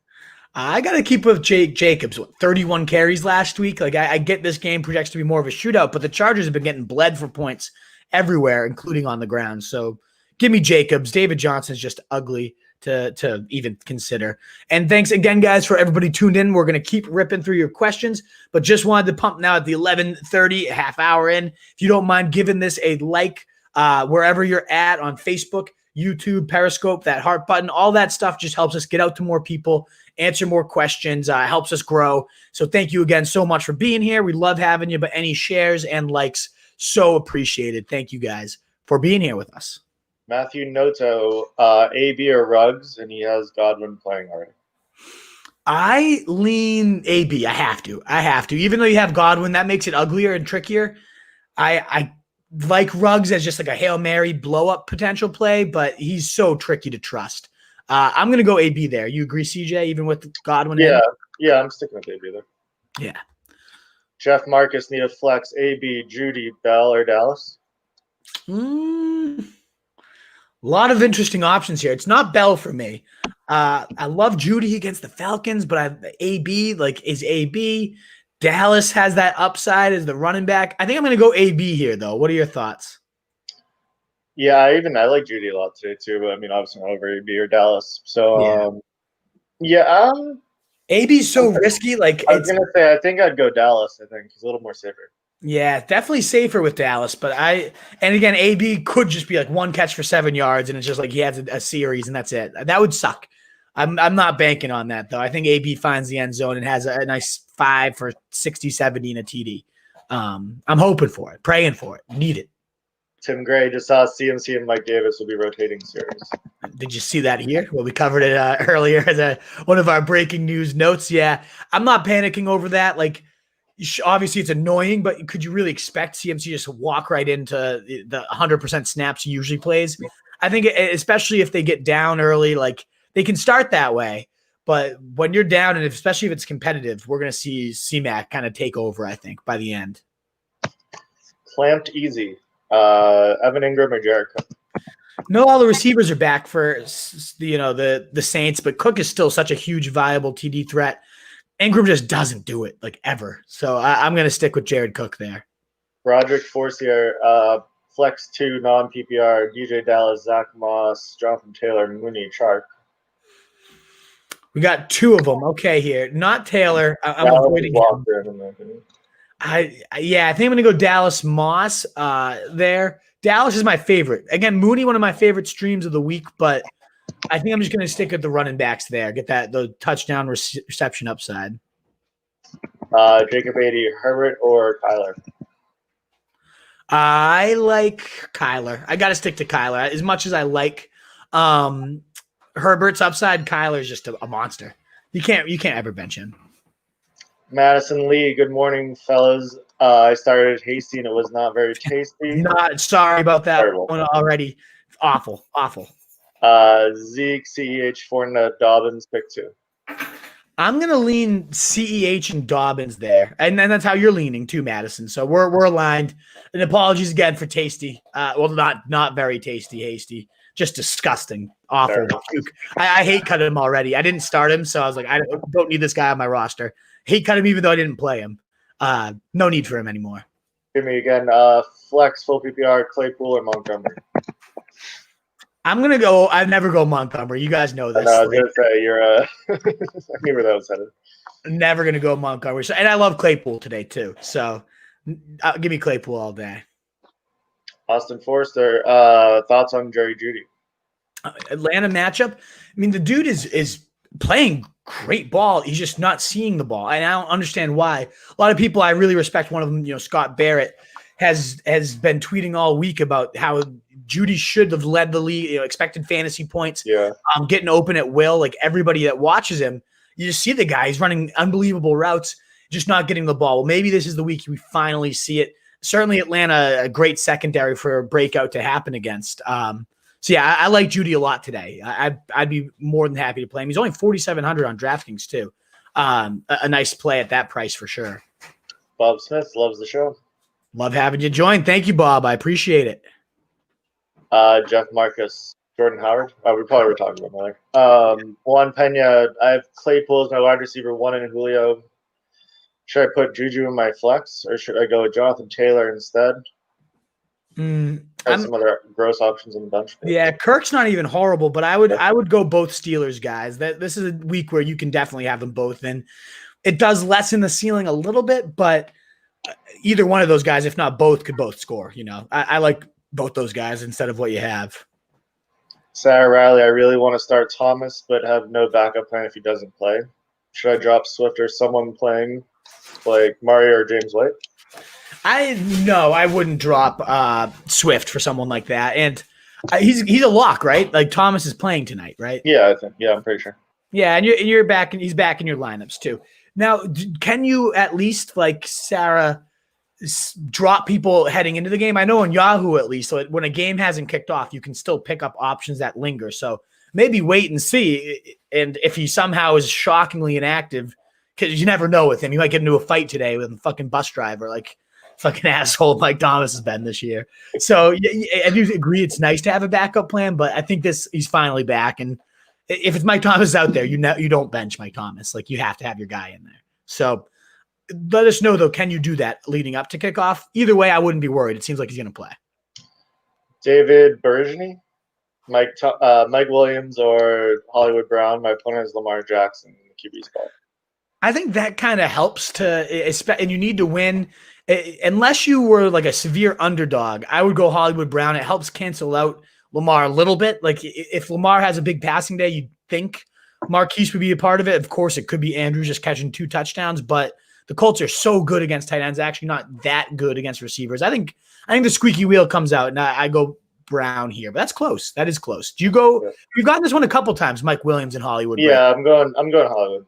I got to keep with Jacobs. 31 carries last week. Like I get this game projects to be more of a shootout, but the Chargers have been getting bled for points everywhere, including on the ground. So give me Jacobs. David Johnson's just ugly to even consider. And thanks again, guys, for everybody tuned in. We're going to keep ripping through your questions, but just wanted to pump now at the 11:30, a half hour in. If you don't mind giving this a like wherever you're at on Facebook, YouTube, Periscope, that heart button, all that stuff just helps us get out to more people, answer more questions, helps us grow. So thank you again so much for being here. We love having you, but any shares and likes, so appreciated. Thank you guys for being here with us. Matthew Noto, AB or Ruggs, and he has Godwin playing already. I lean AB. I have to. Even though you have Godwin, that makes it uglier and trickier. I like Ruggs as just like a Hail Mary blow-up potential play, but he's so tricky to trust. I'm going to go AB there. You agree, CJ, even with Godwin? Yeah, I'm sticking with AB there. Yeah. Jeff Marcus need a flex. AB, Judy, Bell, or Dallas? A lot of interesting options here. It's not Bell for me. I love Judy against the Falcons, but AB, like, is AB. Dallas has that upside as the running back. I think I'm going to go AB here, though. What are your thoughts? Yeah, I like Judy a lot today, too. But, I mean, obviously not over AB or Dallas. So, AB's so risky. Like, I was going to say, I think I'd go Dallas. I think he's a little more safer. Yeah, definitely safer with Dallas. But and again, AB could just be like one catch for 7 yards, and it's just like he has a series, and that's it. That would suck. I'm not banking on that, though. I think AB finds the end zone and has a nice 5 for 60, 70 in a TD. I'm hoping for it, praying for it, need it. Tim Gray just saw CMC and Mike Davis will be rotating series. Did you see that here? Well, we covered it earlier as one of our breaking news notes. Yeah, I'm not panicking over that. Like, obviously it's annoying, but could you really expect CMC just to walk right into the 100% snaps he usually plays? I think especially if they get down early, like they can start that way, but when you're down, and especially if it's competitive, we're going to see C-Mac kind of take over, I think, by the end. Clamped easy. Evan Ingram or Jared Cook? No, all the receivers are back for the Saints, but Cook is still such a huge, viable TD threat. Ingram just doesn't do it, like, ever. So I'm going to stick with Jared Cook there. Roderick Forcier, flex 2, non-PPR, DJ Dallas, Zach Moss, Jonathan Taylor, Mooney, Chark. We got 2 of them. Okay, here. Not Taylor. I'm avoiding him. I think I'm going to go Dallas Moss there. Dallas is my favorite. Again, Mooney, one of my favorite streams of the week, but I think I'm just going to stick with the running backs there. Get the touchdown reception upside. Jacob Beatty, Herbert or Kyler? I like Kyler. I got to stick to Kyler. As much as I like Herbert's upside, Kyler's just a monster. You can't ever bench him. Madison Lee, good morning, fellas. I started hasty and it was not very tasty. Not sorry about that one already. Awful. Zeke, CEH, Fournette, Dobbins, pick 2. I'm gonna lean CEH and Dobbins there, and then that's how you're leaning too, Madison. So we're aligned. And apologies again for tasty. Well, not very tasty, hasty. Just disgusting, awful. I hate cut him already. I didn't start him, so I was like, I don't need this guy on my roster. Hate cut him even though I didn't play him. No need for him anymore. Give me again. Flex, full PPR, Claypool or Montgomery? I'm gonna go. I never go Montgomery. You guys know this. I was gonna say you're I knew where that was headed. Never gonna go Montgomery. So, and I love Claypool today too. So, give me Claypool all day. Austin Forster, thoughts on Jerry Jeudy? Atlanta matchup. I mean, the dude is playing great ball. He's just not seeing the ball, and I don't understand why. A lot of people I really respect. One of them, Scott Barrett, has been tweeting all week about how Jeudy should have led the league, expected fantasy points, getting open at will. Like everybody that watches him, you just see the guy. He's running unbelievable routes, just not getting the ball. Well, maybe this is the week we finally see it. Certainly Atlanta, a great secondary for a breakout to happen against. So, yeah, I like Jeudy a lot today. I'd be more than happy to play him. He's only 4,700 on DraftKings, too. A nice play at that price for sure. Bob Smith loves the show. Love having you join. Thank you, Bob. I appreciate it. Jeff Marcus, Jordan Howard. We probably were talking about that. Juan Pena, I have Claypool as my wide receiver, 1 in Julio. Should I put Juju in my flex, or should I go with Jonathan Taylor instead? Some other gross options on the bench. Yeah, Kirk's not even horrible, but I would go both Steelers guys. This is a week where you can definitely have them both in. It does lessen the ceiling a little bit, but either one of those guys, if not both, could both score. I like both those guys instead of what you have. Sarah Riley, I really want to start Thomas, but have no backup plan if he doesn't play. Should I drop Swift or someone playing like Mario or James White? I wouldn't drop Swift for someone like that. And he's a lock, right? Like Thomas is playing tonight, right? Yeah, I think. Yeah, I'm pretty sure. Yeah, and you're back, and he's back in your lineups too. Now, can you at least, like Sarah, drop people heading into the game? I know on Yahoo at least, so when a game hasn't kicked off, you can still pick up options that linger. So maybe wait and see. And if he somehow is shockingly inactive, because you never know with him, you might get into a fight today with a fucking bus driver, like fucking asshole Mike Thomas has been this year. So I do agree it's nice to have a backup plan, but I think he's finally back. And if it's Mike Thomas out there, you don't bench Mike Thomas. Like you have to have your guy in there. So let us know though, can you do that leading up to kickoff? Either way, I wouldn't be worried. It seems like he's going to play. David Bergeny, Mike Williams, or Hollywood Brown. My opponent is Lamar Jackson in the QB spot. I think that kind of helps and you need to win. Unless you were like a severe underdog, I would go Hollywood Brown. It helps cancel out Lamar a little bit. Like if Lamar has a big passing day, you'd think Marquise would be a part of it. Of course, it could be Andrews just catching 2 touchdowns, but the Colts are so good against tight ends, actually not that good against receivers. I think the squeaky wheel comes out, and I go Brown here, but that's close. That is close. Do you go? You've gotten this one a couple times, Mike Williams and Hollywood. Yeah, I'm going Hollywood.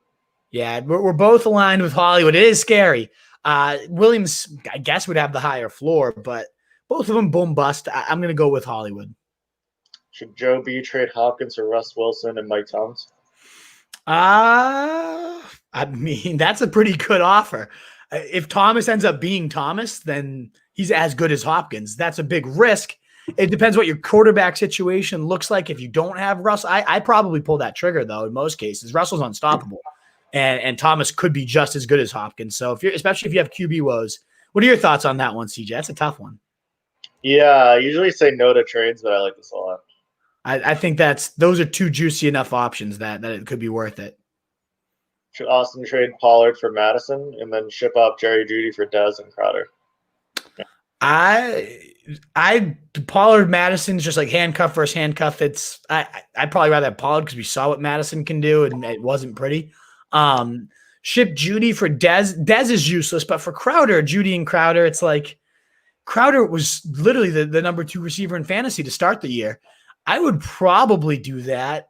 Yeah, we're both aligned with Hollywood. It is scary. Williams, I guess, would have the higher floor, but both of them boom bust. I'm going to go with Hollywood. Should Joe B trade Hopkins or Russ Wilson and Mike Thomas? I mean, that's a pretty good offer. If Thomas ends up being Thomas, then he's as good as Hopkins. That's a big risk. It depends what your quarterback situation looks like. If you don't have Russ, I probably pull that trigger, though, in most cases. Russell's unstoppable. And Thomas could be just as good as Hopkins. So especially if you have QB woes, what are your thoughts on that one, CJ? That's a tough one. Yeah, I usually say no to trades, but I like this a lot. I think those are 2 juicy enough options that it could be worth it. Should Austin trade Pollard for Madison and then ship up Jerry Jeudy for Dez and Crowder? Pollard Madison's just like handcuff versus handcuff. I'd probably rather have Pollard because we saw what Madison can do and it wasn't pretty. Ship Jeudy for Dez. Dez is useless, but for Crowder, Jeudy and Crowder, it's like Crowder was literally the number 2 receiver in fantasy to start the year. I would probably do that.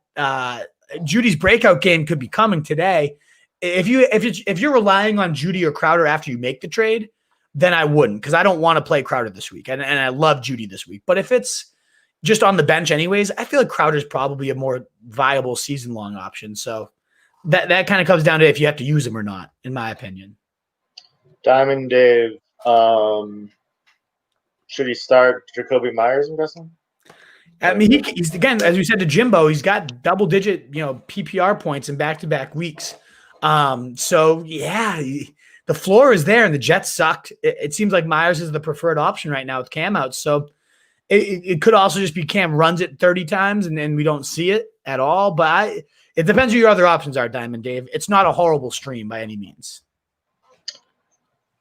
Judy's breakout game could be coming today. If you're relying on Jeudy or Crowder after you make the trade, then I wouldn't, because I don't want to play Crowder this week, and I love Jeudy this week. But if it's just on the bench anyways, I feel like Crowder's probably a more viable season-long option. So that kind of comes down to if you have to use him or not, in my opinion. Diamond Dave, should he start Jacoby Myers, I'm guessing? I mean, he's again, as we said to Jimbo, he's got double-digit, PPR points in back-to-back weeks. So yeah, the floor is there, and the Jets sucked. It seems like Myers is the preferred option right now with Cam out. So It could also just be Cam runs it 30 times and then we don't see it at all. But it depends who your other options are, Diamond Dave. It's not a horrible stream by any means.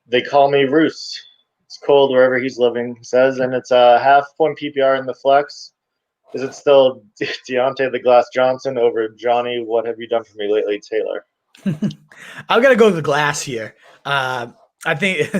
They call me Roos. It's cold wherever he's living, he says, and it's a half point PPR in the flex. Is it still Deontay the Glass Johnson over Johnny? What have you done for me lately, Taylor? I've got to go to the glass here. I think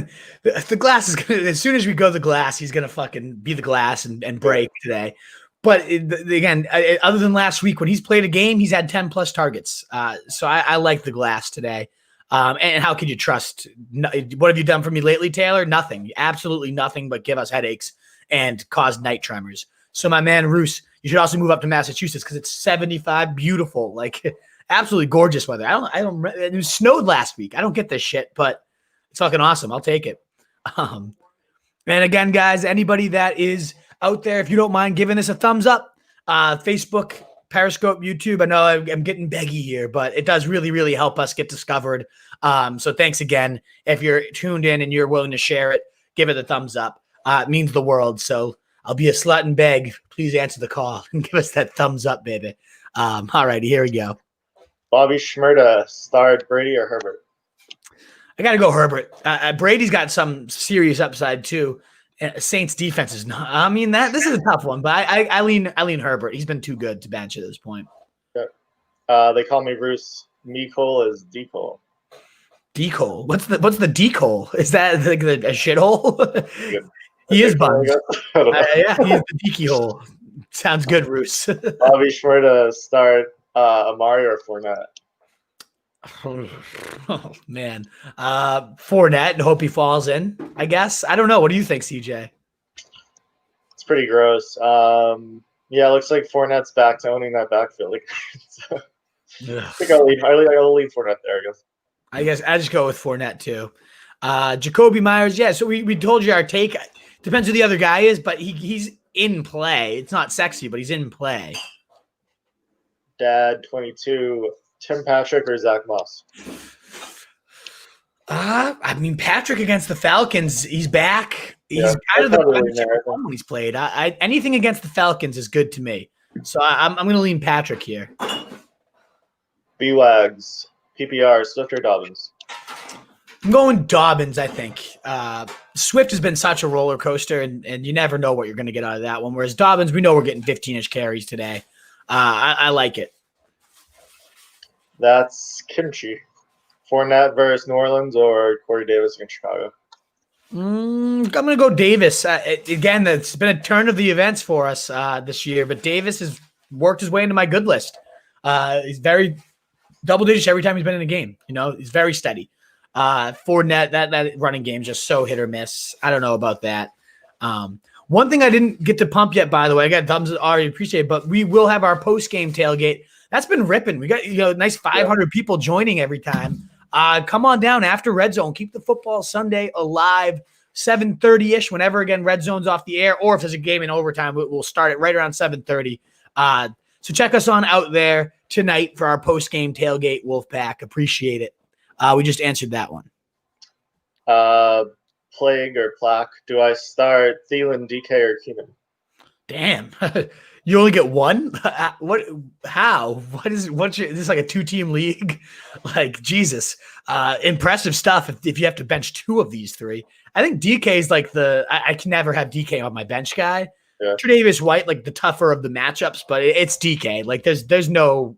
the glass is gonna. As soon as we go to the glass, he's gonna fucking be the glass and break today. But again, other than last week when he's played a game, he's had 10 plus targets. So I like the glass today. And how could you trust? What have you done for me lately, Taylor? Nothing. Absolutely nothing but give us headaches and cause night tremors. So my man Roos, you should also move up to Massachusetts because it's 75, beautiful, like absolutely gorgeous weather. It snowed last week. I don't get this shit, but it's fucking awesome. I'll take it. And again, guys, anybody that is out there, if you don't mind giving this a thumbs up, Facebook, Periscope, YouTube. I know I'm getting beggy here, but it does really, really help us get discovered. So thanks again. If you're tuned in and you're willing to share it, give it a thumbs up. It means the world. So I'll be a slut and beg. Please answer the call and give us that thumbs up, baby. All righty, here we go. Bobby Schmerda starred Brady or Herbert? I got to go Herbert. Brady's got some serious upside too. Saints defense is not. I mean this is a tough one, but I lean Herbert. He's been too good to bench at this point. Okay. They call me Bruce. Me-Cole is D-Cole. D-Cole. What's the D-Cole? Is that like a shithole? He is buns. Yeah, he's the Deaky hole. Sounds good, Roos. Bobby Schmerda starred Amari or Fournette? Oh man, Fournette and hope he falls in. I guess I don't know. What do you think, CJ? It's pretty gross. Yeah, it looks like Fournette's back to owning that backfield. So, I think I'll leave Fournette there. I guess I just go with Fournette too. Jacoby Myers. Yeah, so we told you our take. Depends who the other guy is, but he's in play. It's not sexy, but he's in play. Dad 22. Tim Patrick or Zach Moss? I mean, Patrick against the Falcons, he's back. He's kind of the when he's played. Anything against the Falcons is good to me. So I'm going to lean Patrick here. B-Wags, PPR, Swift or Dobbins? I'm going Dobbins, I think. Swift has been such a roller coaster, and you never know what you're going to get out of that one. Whereas Dobbins, we know we're getting 15-ish carries today. I like it. That's Kimchi. Fournette versus New Orleans or Corey Davis against Chicago? I'm going to go Davis. Again, it's been a turn of the events for us this year, but Davis has worked his way into my good list. He's very double digits every time he's been in a game. You know, he's very steady. Fournette, that running game is just so hit or miss. I don't know about that. One thing I didn't get to pump yet, by the way, I got thumbs already appreciated, but we will have our post-game tailgate. That's been ripping. We got nice 500 people joining every time. Come on down after Red Zone. Keep the football Sunday alive. 7:30-ish. Whenever again Red Zone's off the air, or if there's a game in overtime, we'll start it right around 7:30. So check us on out there tonight for our post-game tailgate. Wolfpack, appreciate it. We just answered that one. Plague or Plaque? Do I start Thielen, DK, or Keenan? Damn. You only get one? What? How? Is this like a 2-team league? Like, Jesus. Impressive stuff if you have to bench 2 of these 3. I think DK is like I can never have DK on my bench guy. Yeah. Tre'Davious White, like the tougher of the matchups, but it's DK. Like there's no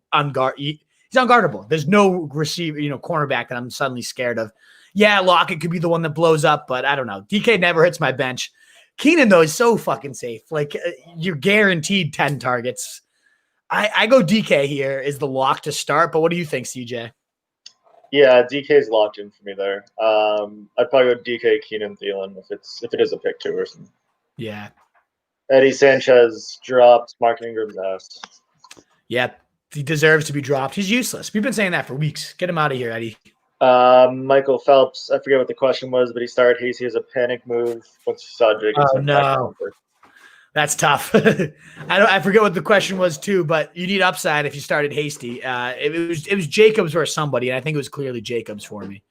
he's unguardable. There's no receiver, cornerback that I'm suddenly scared of. Yeah, Lockett could be the one that blows up, but I don't know. DK never hits my bench. Keenan, though, is so fucking safe. Like, you're guaranteed 10 targets. I go DK here is the lock to start, but what do you think, CJ? Yeah, DK's locked in for me there. I'd probably go DK, Keenan, Thielen if it is a pick 2 or something. Yeah. Eddie Sanchez dropped Mark Ingram's ass. Yep. He deserves to be dropped. He's useless. We've been saying that for weeks. Get him out of here, Eddie. Michael Phelps, I forget what the question was, but he started Hasty as a panic move once he saw Jacobs. Oh, no. That's tough. I forget what the question was too, but you need upside if you started Hasty. It was Jacobs or somebody, and I think it was clearly Jacobs for me.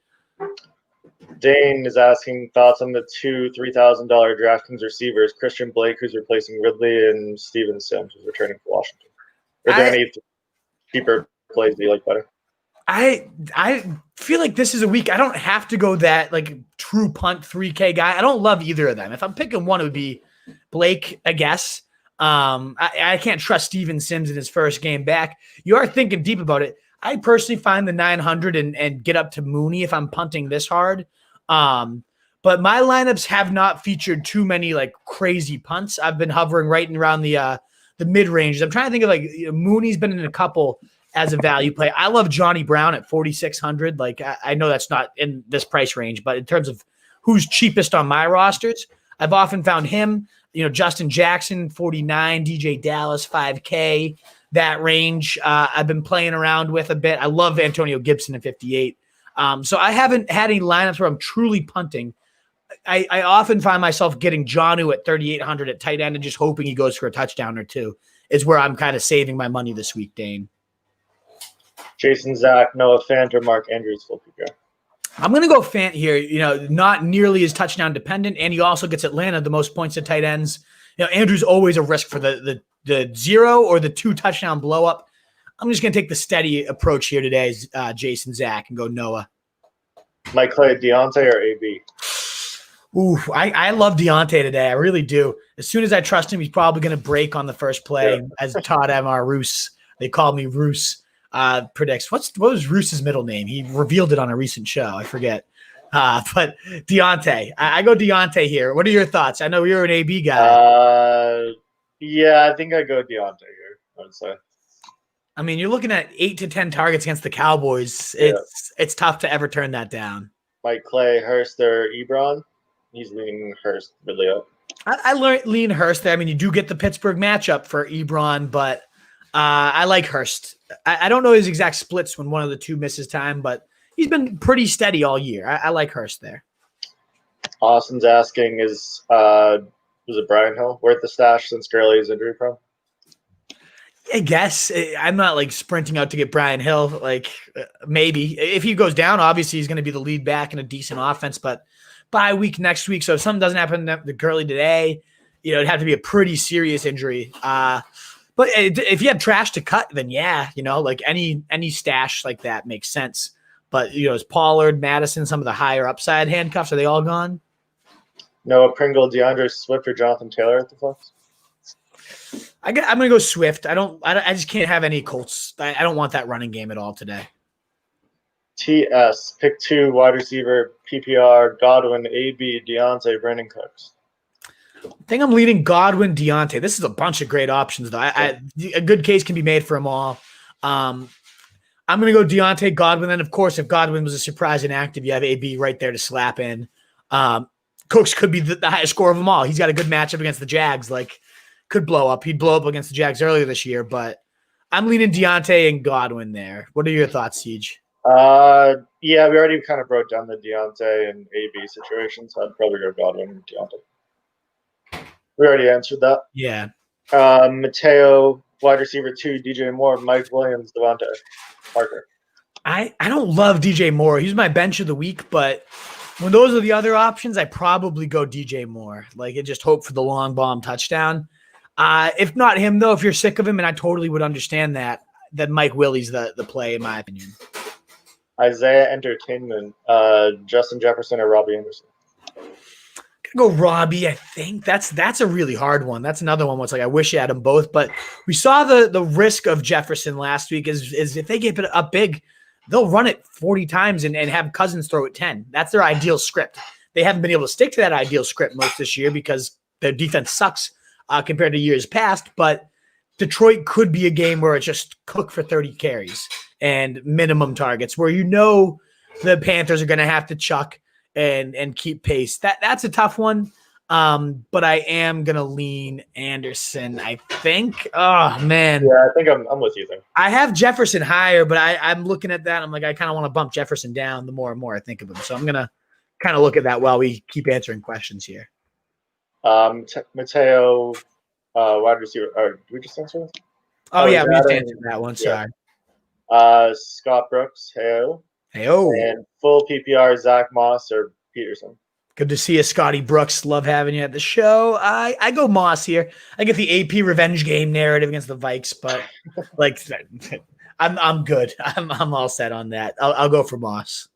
Dane is asking thoughts on the two $3,000 DraftKings receivers, Christian Blake, who's replacing Ridley, and Steven Sims, who's returning for Washington. Are there any cheaper plays that you like better? I feel like this is a week I don't have to go that like true punt 3K guy. I don't love either of them. If I'm picking one, it would be Blake, I guess. I can't trust Steven Sims in his first game back. You are thinking deep about it. I personally find the 900 and get up to Mooney if I'm punting this hard. But my lineups have not featured too many like crazy punts. I've been hovering right around the mid ranges. I'm trying to think of like Mooney's been in a couple as a value play. I love Johnny Brown at 4,600. Like I know that's not in this price range, but in terms of who's cheapest on my rosters, I've often found him. Justin Jackson 49, DJ Dallas 5K. That range I've been playing around with a bit. I love Antonio Gibson at 58. So I haven't had any lineups where I'm truly punting. I often find myself getting Jonnu at 3,800 at tight end and just hoping he goes for a touchdown or two is where I'm kind of saving my money this week, Dane. Jason, Zach, Noah Fant, or Mark Andrews full PPR? I'm going to go Fant here, not nearly as touchdown dependent, and he also gets Atlanta the most points at tight ends. Andrews always a risk for the 0 or the 2 touchdown blow up. I'm just going to take the steady approach here today, Jason, Zach, and go Noah. Mike Clay, Deontay, or AB? Ooh, I love Deontay today. I really do. As soon as I trust him, he's probably going to break on the first play, as Todd M.R. Roos, they call me Roos, predicts. What was Roos's middle name? He revealed it on a recent show. I forget. But Deontay. I go Deontay here. What are your thoughts? I know you're an AB guy. Yeah, I think I go Deontay here, I would say. I mean, you're looking at 8 to 10 targets against the Cowboys. It's tough to ever turn that down. Mike Clay, Hurst, or Ebron? He's leaning Hurst really up. I lean Hurst there. I mean, you do get the Pittsburgh matchup for Ebron, but I like Hurst. I don't know his exact splits when one of the two misses time, but he's been pretty steady all year. I like Hurst there. Austin's asking, was it Brian Hill worth the stash since Gurley is injury prone? I guess I'm not like sprinting out to get Brian Hill. Like maybe if he goes down, obviously he's going to be the lead back in a decent offense, but bye week next week. So if something doesn't happen to Gurley today, it'd have to be a pretty serious injury. But if you have trash to cut, then yeah, like any stash like that makes sense. But is Pollard, Madison, some of the higher upside handcuffs, are they all gone? Noah Pringle, DeAndre Swift, or Jonathan Taylor at the flex? I'm gonna go Swift. I just can't have any Colts. I don't want that running game at all today. TS, pick 2, wide receiver, PPR, Godwin, AB, Deontay, Brandon Cooks. I think I'm leading Godwin, Deontay. This is a bunch of great options, though. A good case can be made for them all. I'm going to go Deontay, Godwin. Then, of course, if Godwin was a surprise inactive, you have AB right there to slap in. Cooks could be the highest score of them all. He's got a good matchup against the Jags. Could blow up. He'd blow up against the Jags earlier this year, but I'm leaning Deontay and Godwin there. What are your thoughts, CJ? Yeah, we already kind of broke down the Deontay and AB situation, so I'd probably go Godwin and Deontay. We already answered that. Yeah. Mateo, wide receiver 2, DJ Moore, Mike Williams, Devontae Parker. I don't love DJ Moore. He's my bench of the week, but when those are the other options, I probably go DJ Moore. I just hope for the long bomb touchdown. If not him, though, if you're sick of him, and I totally would understand that Mike Willie's the play, in my opinion. Isaiah Entertainment, Justin Jefferson, or Robbie Anderson? Go Robbie, I think. That's a really hard one. That's another one where it's I wish you had them both. But we saw the risk of Jefferson last week is if they get up big, they'll run it 40 times and have Cousins throw it 10. That's their ideal script. They haven't been able to stick to that ideal script most this year because their defense sucks compared to years past. But Detroit could be a game where it's just Cook for 30 carries and minimum targets where the Panthers are going to have to chuck and keep pace. That's a tough one. But I am going to lean Anderson, I think. Oh, man. Yeah, I think I'm with you there. I have Jefferson higher, but I'm looking at that. I'm I kind of want to bump Jefferson down the more and more I think of him. So I'm going to kind of look at that while we keep answering questions here. Mateo, wide receiver. Did we just answer this? Oh yeah, we just answered that one. Sorry. Scott Brooks, Heyo. Heyo. And full PPR, Zach Moss or Peterson. Good to see you, Scotty Brooks. Love having you at the show. I go Moss here. I get the AP revenge game narrative against the Vikes, but like I'm good. I'm all set on that. I'll go for Moss.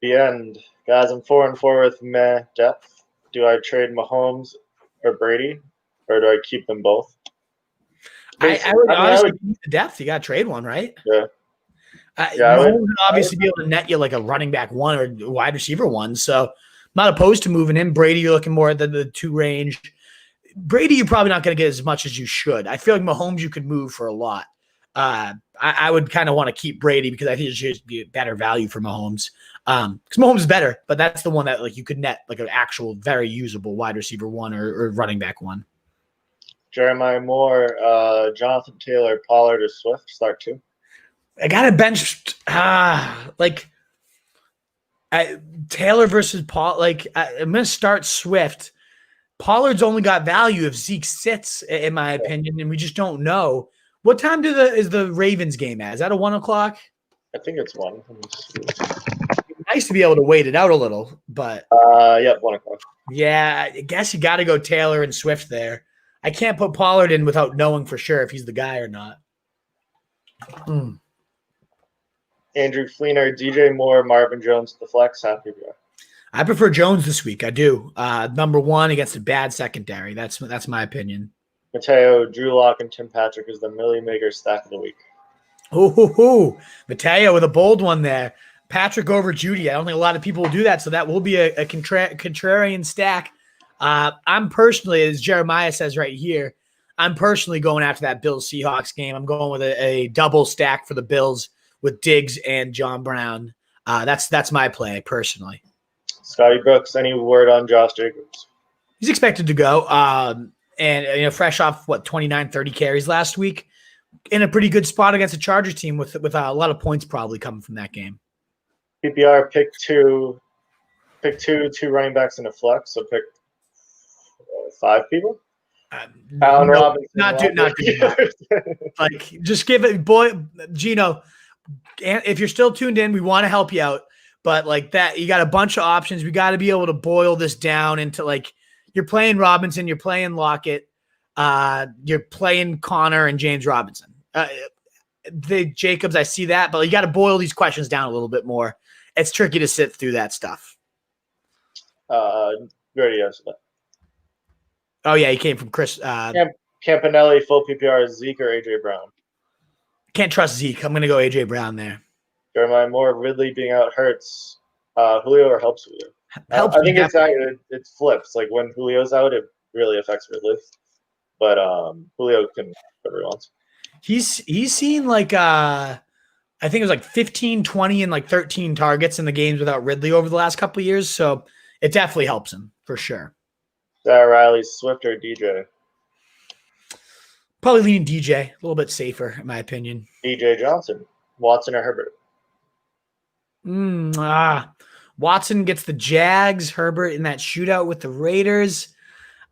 The end, guys. I'm 4-4 with meh depth. Do I trade Mahomes or Brady, or do I keep them both? I would honestly keep the depth. You got to trade one, right? Yeah. Mahomes would obviously be able to net you like a running back one or wide receiver one. So I'm not opposed to moving him. Brady, you're looking more at the 2 range. Brady, you're probably not going to get as much as you should. I feel like Mahomes you could move for a lot. I would kind of want to keep Brady because I think it should be a better value for Mahomes. Because Mahomes is better, but that's the one that like you could net like an actual very usable wide receiver one or running back one. Jeremiah Moore, Jonathan Taylor, Pollard, or Swift start 2. I got to bench Taylor versus Paul. Like I'm going to start Swift. Pollard's only got value if Zeke sits, in my opinion, and we just don't know. What time is the Ravens game at? Is that a 1 o'clock? I think it's 1. Nice to be able to wait it out a little, but 1 o'clock. Yeah, I guess you got to go Taylor and Swift there. I can't put Pollard in without knowing for sure if he's the guy or not. Andrew Fleener, DJ Moore, Marvin Jones, the flex. Happy PPR. I prefer Jones this week. I do. Number 1 against a bad secondary. That's my opinion. Mateo, Drew Lock, and Tim Patrick is the Millie Maker stack of the week. Mateo with a bold one there. Patrick over Judy. I don't think a lot of people will do that, so that will be a contrarian stack. I'm personally, as Jeremiah says right here, I'm personally going after that Bills-Seahawks game. I'm going with a double stack for the Bills with Diggs and John Brown. That's my play personally. Scotty Brooks, any word on Josh Jacobs? He's expected to go. And fresh off 29, 30 carries last week, in a pretty good spot against a Chargers team with a lot of points probably coming from that game. PPR, pick two running backs in a flex. So pick 5 people. Allen Robinson. Not do that. Like, just give it, boy, Gino. If you're still tuned in, we want to help you out. But like that, you got a bunch of options. We got to be able to boil this down into like you're playing Robinson, you're playing Lockett, you're playing Connor and James Robinson. The Jacobs, I see that, but you got to boil these questions down a little bit more. It's tricky to sit through that stuff. Already answered that. Oh yeah, he came from Chris. Campanelli, full PPR, Zeke or AJ Brown? Can't trust Zeke. I'm going to go AJ Brown there. Jeremiah Moore, Ridley being out hurts Julio or helps Julio? I think it flips. Like when Julio's out, it really affects Ridley. But Julio can whatever he wants. He's seen like I think it was like 15, 20, and like 13 targets in the games without Ridley over the last couple of years. So it definitely helps him for sure. Sarah Riley, Swift or DJ? Probably leaning DJ, a little bit safer in my opinion. DJ Johnson, Watson or Herbert? Watson gets the Jags, Herbert in that shootout with the Raiders.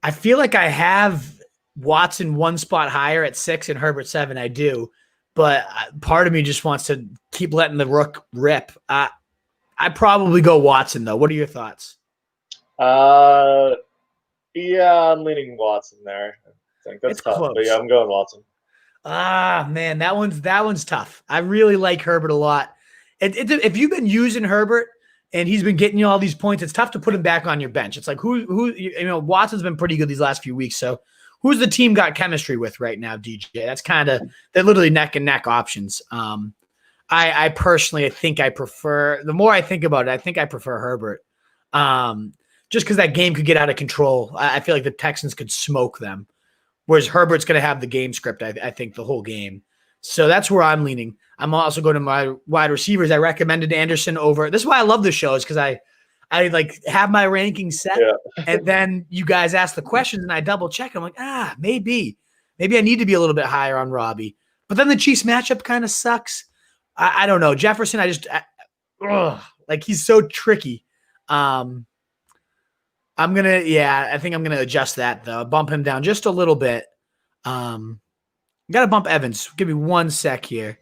I feel like I have Watson 1 spot higher at 6 and Herbert 7. I do, but part of me just wants to keep letting the rook rip. I probably go Watson though. What are your thoughts? Yeah, I'm leaning Watson there. I think that's tough, close. But yeah, I'm going Watson. Man, that one's tough. I really like Herbert a lot. If you've been using Herbert and he's been getting you all these points, it's tough to put him back on your bench. It's like Watson's been pretty good these last few weeks. So who's the team got chemistry with right now, DJ? That's they're literally neck and neck options. I personally, I think I prefer, the more I think about it, I think I prefer Herbert. Just because that game could get out of control. I feel like the Texans could smoke them. Whereas Herbert's going to have the game script, I think, the whole game. So that's where I'm leaning. I'm also going to my wide receivers. I recommended Anderson over. This is why I love the show, is because I like have my rankings set, and then you guys ask the questions, and I double check. I'm like, maybe I need to be a little bit higher on Robbie. But then the Chiefs matchup kind of sucks. I don't know. Jefferson, like he's so tricky. I think I'm gonna adjust that though. Bump him down just a little bit. Got to bump Evans. Give me 1 sec here.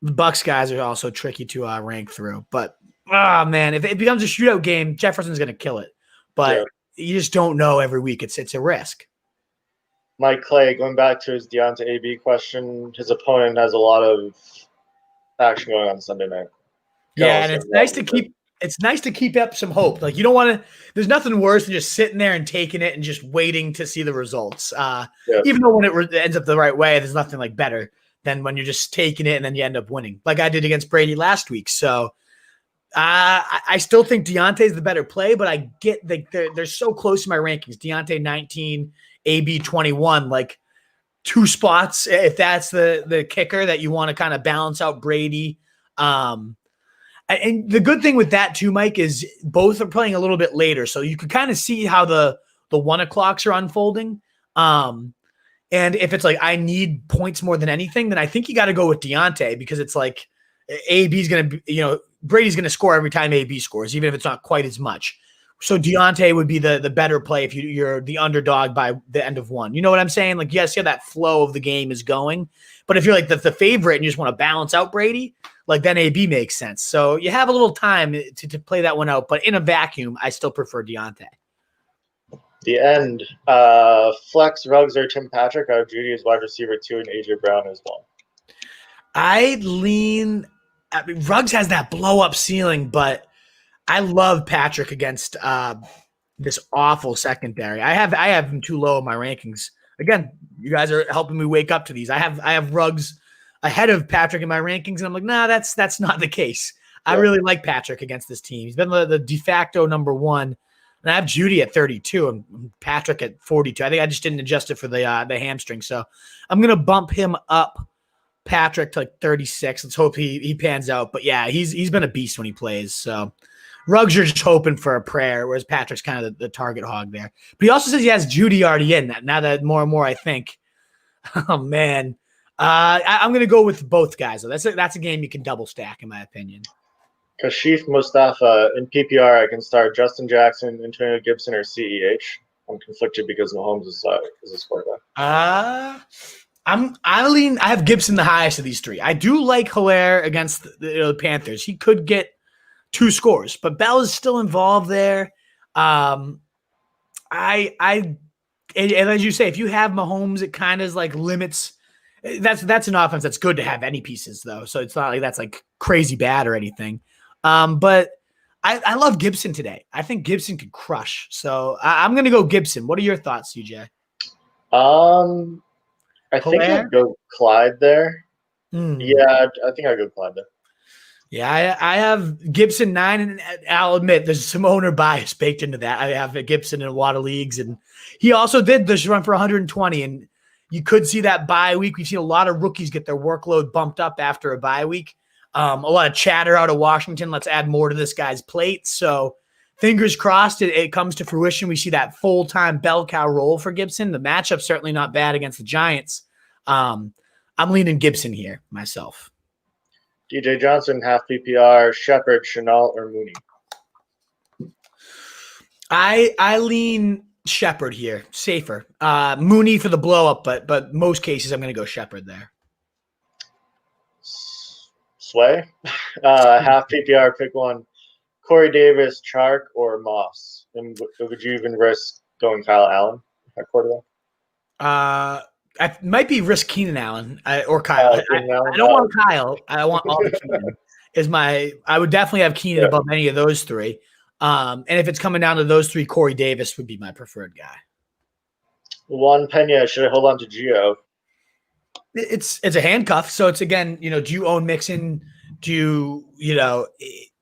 The Bucks guys are also tricky to rank through, but Oh man, if it becomes a shootout game, Jefferson's going to kill it. But you just don't know every week. It's a risk. Mike Clay, going back to his Deontay AB question, his opponent has a lot of action going on Sunday night. Yeah, and it's nice to keep up some hope. Like you don't want to. There's nothing worse than just sitting there and taking it and just waiting to see the results. Even though when it ends up the right way, there's nothing like better than when you're just taking it and then you end up winning, like I did against Brady last week. So I still think Deontay's the better play, but I get they're so close to my rankings. Deontay 19, AB 21, like 2 spots if that's the kicker that you want to kind of balance out Brady. And the good thing with that too, Mike, is both are playing a little bit later. So you can kind of see how the 1 o'clocks are unfolding. And if it's like, I need points more than anything, then I think you got to go with Deontay because it's like AB's going to, Brady's going to score every time AB scores, even if it's not quite as much. So Deontay would be the better play if you're the underdog by the end of 1. You know what I'm saying? Like, yes, that flow of the game is going. But if you're like the favorite and you just want to balance out Brady, like then AB makes sense. So you have a little time to play that one out. But in a vacuum, I still prefer Deontay. The end. Flex, Ruggs, or Tim Patrick. I have Judy as wide receiver 2 and AJ Brown as well. Ruggs has that blow up ceiling, but I love Patrick against this awful secondary. I have him too low in my rankings. Again, you guys are helping me wake up to these. I have Ruggs ahead of Patrick in my rankings, and I'm like, nah, that's not the case. I really like Patrick against this team. He's been the de facto number 1. And I have Judy at 32 and Patrick at 42. I think I just didn't adjust it for the hamstring. So I'm going to bump him up, Patrick, to like 36. Let's hope he pans out. But yeah, he's been a beast when he plays. So Ruggs, you're just hoping for a prayer, whereas Patrick's kind of the target hog there. But he also says he has Judy already in that. Now that more and more I think, oh man, I'm going to go with both guys. So that's a game you can double stack in my opinion. Kashif Mustafa in PPR. I can start Justin Jackson, Antonio Gibson, or CEH. I'm conflicted because Mahomes is his quarterback. I have Gibson the highest of these 3. I do like Hilaire against the Panthers. He could get 2 scores, but Bell is still involved there. And as you say, if you have Mahomes, it kind of like limits. That's an offense that's good to have any pieces though. So it's not like that's like crazy bad or anything. But I love Gibson today. I think Gibson could crush. So I'm going to go Gibson. What are your thoughts, CJ? I think I'd go Clyde there. Yeah, I think I'd go Clyde there. Yeah, I have Gibson 9, and I'll admit there's some owner bias baked into that. I have Gibson in a lot of leagues, and he also did this run for 120, and you could see that bye week. We've seen a lot of rookies get their workload bumped up after a bye week. A lot of chatter out of Washington. Let's add more to this guy's plate. So fingers crossed it comes to fruition. We see that full-time bell cow role for Gibson. The matchup's certainly not bad against the Giants. I'm leaning Gibson here myself. DJ Johnson, half PPR, Shepard, Chenault, or Mooney? I lean Shepard here, safer. Mooney for the blow-up, but most cases I'm going to go Shepard there. Sway, half PPR, pick one. Corey Davis, Chark, or Moss? And would you even risk going Kyle Allen at quarterback? I might be risk Keenan Allen or Kyle. I don't want Kyle. I want all Keenan. I would definitely have Keenan above any of those 3. And if it's coming down to those 3, Corey Davis would be my preferred guy. Juan Pena, should I hold on to Gio? It's a handcuff. So it's again, do you own Mixon? Do you,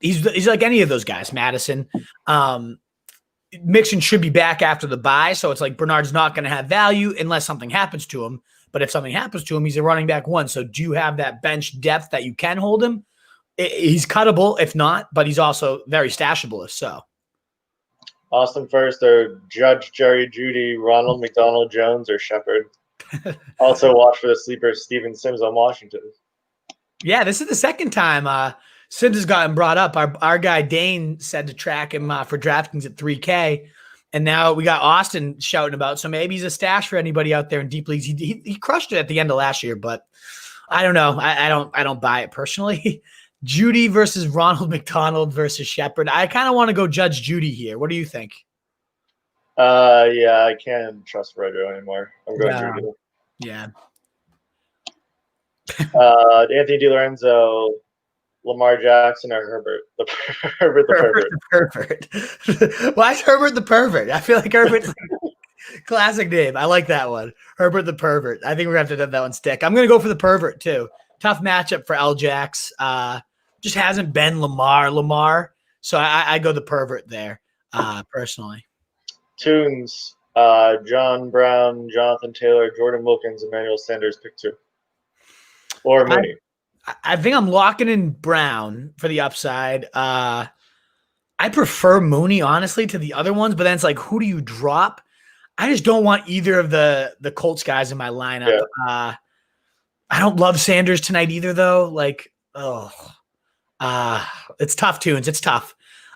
he's like any of those guys, Madison. Mixon should be back after the bye. So it's like Bernard's not going to have value unless something happens to him. But if something happens to him, he's a running back 1. So do you have that bench depth that you can hold him? He's cuttable if not, but he's also very stashable if so. Austin First or Judge Jerry Judy, Ronald McDonald Jones, or Shepard. Also watch for the sleeper Steven Sims on Washington. Yeah, this is the second time Sims has gotten brought up. Our guy Dane said to track him for DraftKings at 3K, and now we got Austin shouting about. So maybe he's a stash for anybody out there in deep leagues. He crushed it at the end of last year, but I don't know. I don't buy it personally. Judy versus Ronald McDonald versus Shepard. I kind of want to go Judge Judy here. What do you think? Yeah, I can't trust Rojo anymore. I'm going Judy. Yeah. Anthony DiLorenzo, Lamar Jackson, or Herbert? Herbert the pervert. Why is Herbert the pervert? I feel like Herbert's classic name. I like that one. Herbert the pervert. I think we're going to have to have that one stick. I'm going to go for the pervert too. Tough matchup for L-Jax. Just hasn't been Lamar. So I go the pervert there, personally. Tunes, John Brown, Jonathan Taylor, Jordan Wilkins, Emmanuel Sanders, pick 2. Or Mooney. I think I'm locking in Brown for the upside. I prefer Mooney, honestly, to the other ones, but then it's like, who do you drop? I just don't want either of the Colts guys in my lineup. Yeah. I don't love Sanders tonight either, though. Like, it's tough, Tunes. It's tough.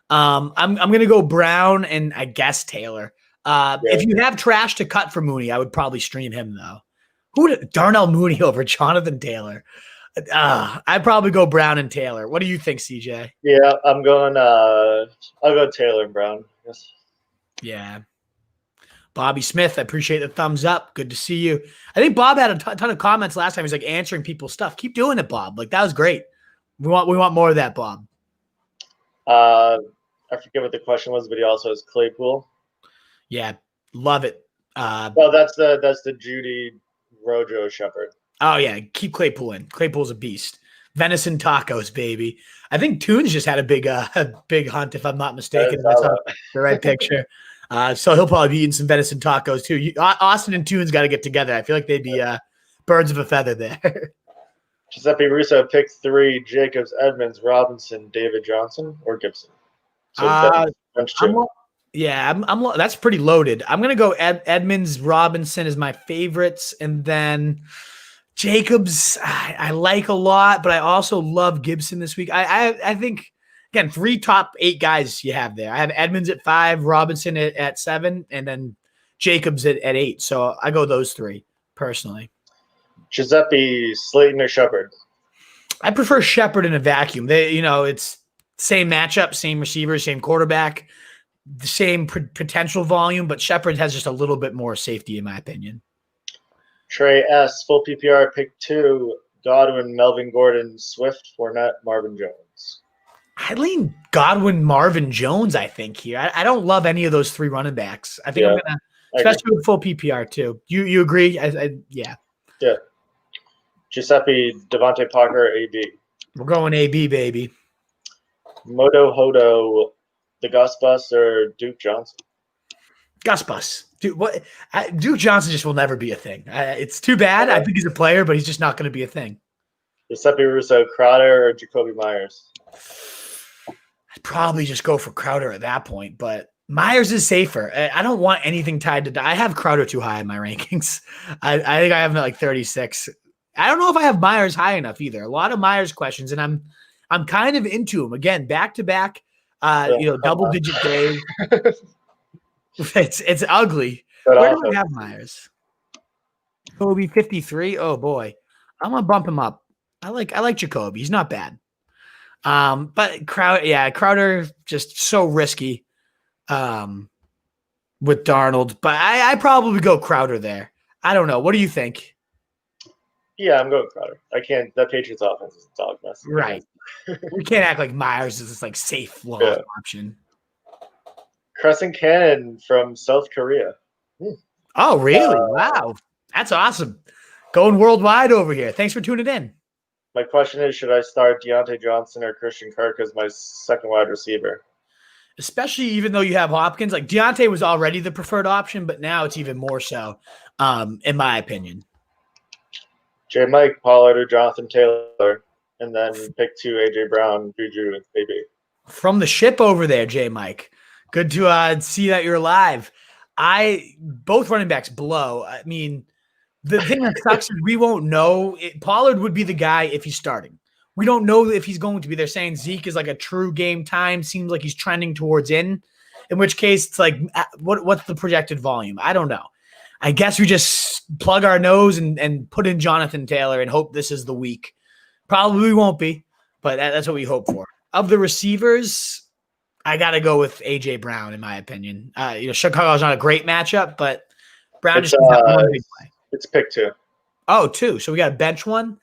I'm gonna go Brown and I guess Taylor. If you have trash to cut for Mooney, I would probably stream him though. Darnell Mooney over Jonathan Taylor? I'd probably go Brown and Taylor. What do you think, CJ? Yeah, I'm going. I'll go Taylor and Brown. Yes. Yeah. Bobby Smith, I appreciate the thumbs up. Good to see you. I think Bob had a ton of comments last time. He's like answering people's stuff. Keep doing it, Bob. Like that was great. We want more of that, Bob. I forget what the question was, but he also has Claypool. Yeah, love it. Well, that's the Judy Rojo Shepard. Oh yeah, keep Claypool in. Claypool's a beast. Venison tacos, baby. I think Tunes just had a big hunt, if I'm not mistaken. That's the right picture. So he'll probably be eating some venison tacos too. Austin and Tunes got to get together. I feel like they'd be birds of a feather there. Giuseppe Russo, pick 3: Jacobs, Edmonds, Robinson, David Johnson, or Gibson. So that's pretty loaded. I'm gonna go Edmonds, Robinson is my favorites, and then Jacobs I like a lot, but I also love Gibson this week. I think again 3 top 8 guys you have there. I have Edmonds at 5, Robinson at 7, and then Jacobs at 8. So I go those 3 personally. Giuseppe, Slayton, or Shepard? I prefer Shepard in a vacuum. It's same matchup, same receiver, same quarterback, the same potential volume, but Shepard has just a little bit more safety, in my opinion. Trey S, full PPR, pick 2: Godwin, Melvin Gordon, Swift, Fournette, Marvin Jones. I lean Godwin, Marvin Jones, I think, here. I don't love any of those 3 running backs. I think I'm going to, especially with full PPR, too. You agree? Yeah. Yeah. Giuseppe, Devontae Parker, AB. We're going AB, baby. Moto Hodo, the Gus Bus, or Duke Johnson? Gus Bus. Dude, Duke Johnson just will never be a thing. It's too bad. I think he's a player, but he's just not going to be a thing. Giuseppe Russo, Crowder, or Jacoby Myers? I'd probably just go for Crowder at that point, but Myers is safer. I don't want anything tied to – I have Crowder too high in my rankings. I think I have him at like 36. I don't know if I have Myers high enough either. A lot of Myers questions, and I'm kind of into him. Again, back-to-back, double-digit days. It's ugly. Where do I have Myers? Jacoby 53. Oh boy, I'm gonna bump him up. I like Jacoby. He's not bad. But Crowder just so risky. With Darnold, but I probably go Crowder there. I don't know. What do you think? Yeah, I'm going Crowder. I can't. That Patriots offense is a dog mess. Right. We can't act like Myers is this like safe long option. Crescent Cannon from South Korea. Oh, really? Wow. That's awesome. Going worldwide over here. Thanks for tuning in. My question is, should I start Deontay Johnson or Christian Kirk as my second wide receiver? Especially even though you have Hopkins. Like Deontay was already the preferred option, but now it's even more so, in my opinion. J. Mike, Pollard, or Jonathan Taylor, and then pick 2: A.J. Brown, Juju, and AB. From the ship over there, J. Mike. Good to see that you're alive. Both running backs blow. I mean, the thing that sucks is we won't know. Pollard would be the guy if he's starting. We don't know if he's going to be. They're saying Zeke is like a true game time. Seems like he's trending towards in which case it's like, what's the projected volume? I don't know. I guess we just plug our nose and put in Jonathan Taylor and hope this is the week. Probably won't be. but that's what we hope for. Of the receivers, I got to go with A.J. Brown, in my opinion. Chicago's not a great matchup, but Brown just needs that one big play. It's pick 2. Oh, 2. So we got to bench one.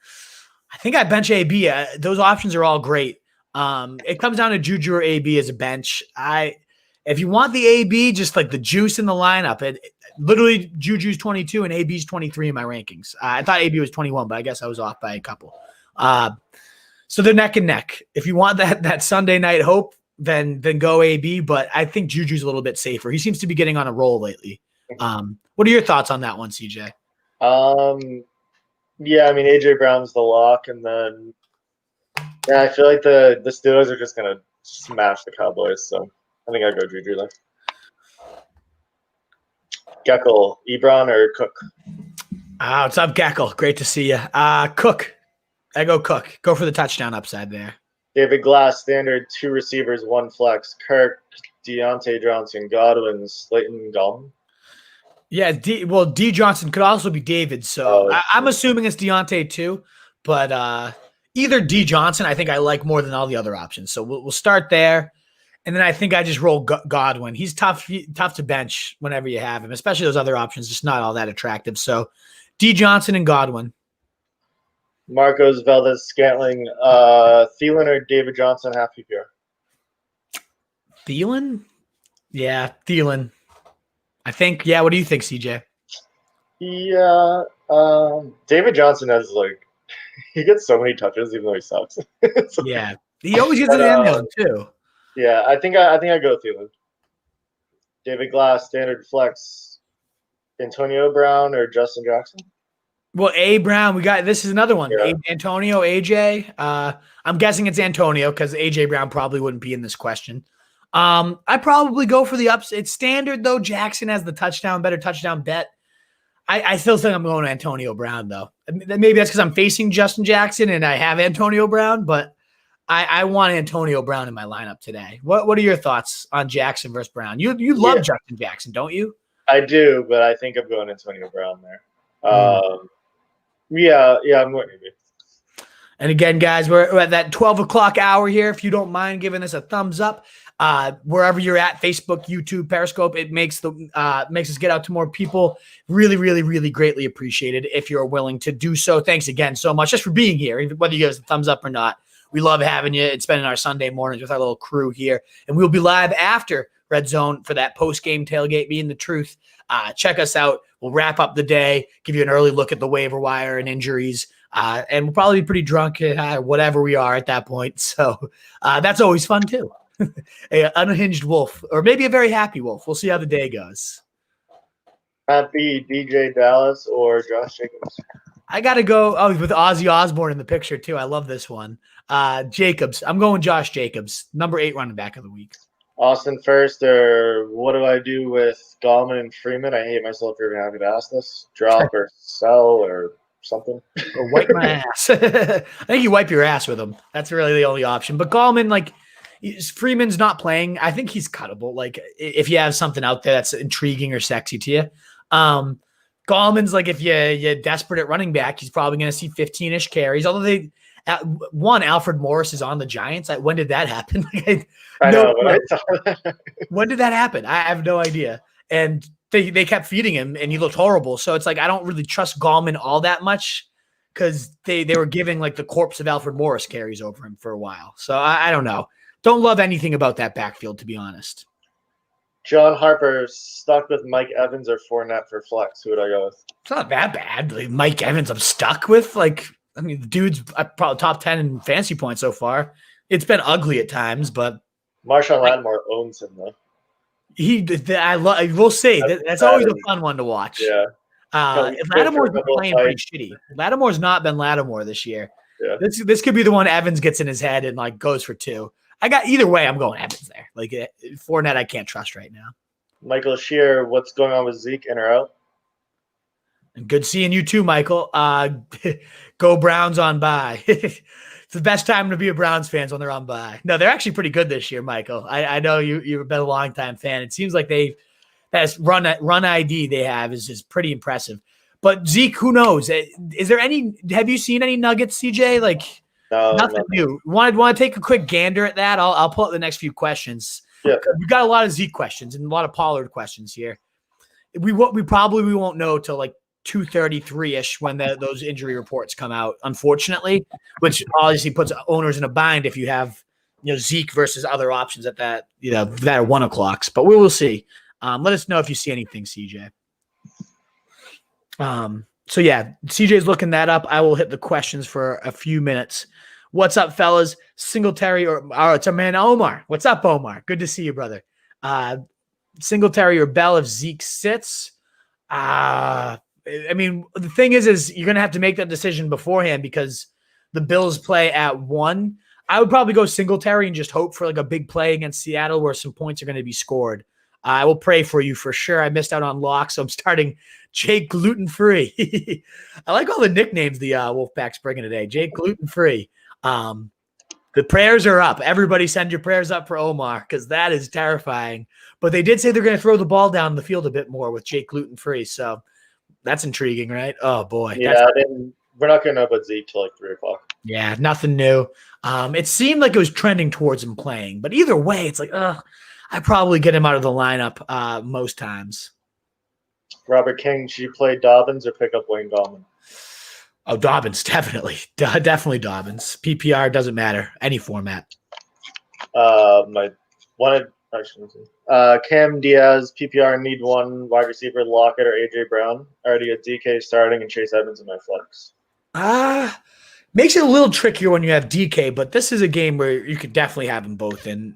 I think I bench AB. Those options are all great. It comes down to Juju or AB as a bench. If you want the AB, just like the juice in the lineup, literally Juju's 22 and AB's 23 in my rankings. I thought AB was 21, but I guess I was off by a couple. So they're neck and neck. If you want that Sunday night hope, then go AB. But I think Juju's a little bit safer. He seems to be getting on a roll lately. What are your thoughts on that one, CJ? Yeah, I mean AJ Brown's the lock, and then I feel like the Steelers are just gonna smash the Cowboys. So I think I'd go Juju there. Geckel, Ebron or Cook? What's up, Geckel? Great to see you. Cook. I go Cook. Go for the touchdown upside there. David Glass, standard 2 receivers, 1 flex. Kirk, Deontay Johnson, Godwin, Slayton, Gallman. Yeah, D Johnson could also be David. So I'm assuming it's Deontay too. But either D Johnson, I think I like more than all the other options. So we'll start there. And then I think I just roll Godwin. He's tough to bench whenever you have him, especially those other options, just not all that attractive. So D Johnson and Godwin. Marcos, Valdez, Scantling, Thielen or David Johnson, half PPR. Thielen? Yeah, Thielen. I think, yeah. What do you think, CJ? Yeah, David Johnson has he gets so many touches even though he sucks. Yeah, he always gets in the end zone too. Yeah, I think I go Thielen. David Glass, standard flex. Antonio Brown or Justin Jackson? Well, Brown, we got this is another one. Yeah. Antonio, AJ. I'm guessing it's Antonio because AJ Brown probably wouldn't be in this question. I probably go for the ups. It's standard though. Jackson has the better touchdown bet. I still think I'm going to Antonio Brown though. Maybe that's because I'm facing Justin Jackson and I have Antonio Brown, but I want Antonio Brown in my lineup today. What are your thoughts on Jackson versus Brown? You love Justin Jackson, don't you? I do, but I think I'm going Antonio Brown there. Yeah, I'm going to. And again, guys, we're at that 12 o'clock hour here. If you don't mind giving us a thumbs up, wherever you're at, Facebook, YouTube, Periscope, it makes us get out to more people. Really, really, really greatly appreciated if you're willing to do so. Thanks again so much just for being here, whether you give us a thumbs up or not. We love having you and spending our Sunday mornings with our little crew here. And we'll be live after Red Zone for that post-game tailgate, being the truth. Check us out. We'll wrap up the day, give you an early look at the waiver wire and injuries. And we'll probably be pretty drunk at whatever we are at that point. So that's always fun too. An unhinged wolf, or maybe a very happy wolf. We'll see how the day goes. Happy DJ Dallas or Josh Jacobs? I got to go with Ozzy Osbourne in the picture too. I love this one. Jacobs. I'm going Josh Jacobs, number 8 running back of the week. Austin first, or what do I do with Gallman and Freeman? I hate myself for even having to ask this. Drop or sell or something? Or wipe my ass. I think you wipe your ass with him. That's really the only option. But Gallman, Freeman's not playing. I think he's cuttable. If you have something out there that's intriguing or sexy to you. Gallman's if you're desperate at running back, he's probably going to see 15-ish carries. Although Alfred Morris is on the Giants. When did that happen? I know. When I saw that. When did that happen? I have no idea. And they kept feeding him, and he looked horrible. So it's I don't really trust Gallman all that much because they were giving the corpse of Alfred Morris carries over him for a while. So I don't know. Don't love anything about that backfield, to be honest. John Harper stuck with Mike Evans or Fournette for flex. Who would I go with? It's not that bad. Mike Evans, I'm stuck with. The dude's probably top 10 in fantasy points so far. It's been ugly at times, but Marshawn Lattimore owns him though. We'll see. That's always a fun one to watch. Yeah. Lattimore's been playing pretty shitty. Lattimore's not been Lattimore this year. Yeah. This could be the one Evans gets in his head and goes for 2. Either way, I'm going Evans there. Fournette, I can't trust right now. Michael Shear, what's going on with Zeke, in or out? And good seeing you too, Michael. Go Browns on bye. It's the best time to be a Browns fan when they're on bye. No, they're actually pretty good this year, Michael. I know you've been a long time fan. It seems like that run ID they have is pretty impressive. But Zeke, who knows? Have you seen any nuggets, CJ? Nothing new. Want to take a quick gander at that? I'll pull up the next few questions. Yeah. We've got a lot of Zeke questions and a lot of Pollard questions here. We probably won't know till like 2:33-ish when those injury reports come out, unfortunately, which obviously puts owners in a bind if you have Zeke versus other options at that that are 1 o'clocks. But we will see. Let us know if you see anything, CJ. So yeah, CJ's looking that up. I will hit the questions for a few minutes. What's up, fellas? Singletary it's our man Omar. What's up, Omar? Good to see you, brother. Singletary or Bell if Zeke sits. I mean, the thing is you're gonna have to make that decision beforehand because the Bills play at 1. I would probably go Singletary and just hope for like a big play against Seattle where some points are going to be scored. I will pray for you for sure. I missed out on Locke, so I'm starting Jake Gluten-Free. I like all the nicknames the Wolfpack's bringing today. Jake Gluten-Free. The prayers are up. Everybody send your prayers up for Omar because that is terrifying. But they did say they're going to throw the ball down the field a bit more with Jake Gluten-Free, so that's intriguing, right? Oh, boy. Yeah, we're not going to know about Zeke till like 3 o'clock. Yeah, nothing new. It seemed like it was trending towards him playing, but either way, it's like, I probably get him out of the lineup most times. Robert King, should you play Dobbins or pick up Wayne Gallman? Oh, Dobbins, definitely. Definitely Dobbins. PPR doesn't matter. Any format. Cam Diaz, PPR need 1 wide receiver, Lockett or AJ Brown. Already a DK starting and Chase Edmonds in my flex. Makes it a little trickier when you have DK, but this is a game where you could definitely have them both in.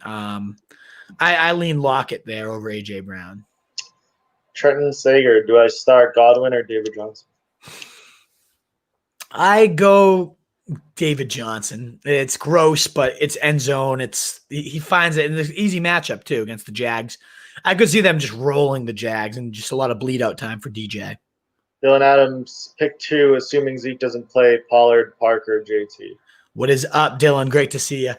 I lean Lockett there over AJ Brown. Trenton Sager, do I start Godwin or David Johnson? I go David Johnson. It's gross, but it's end zone. He finds it, and it's an easy matchup too against the Jags. I could see them just rolling the Jags and just a lot of bleed out time for DJ. Dylan Adams, pick 2, assuming Zeke doesn't play, Pollard, Parker, JT. What is up, Dylan? Great to see you.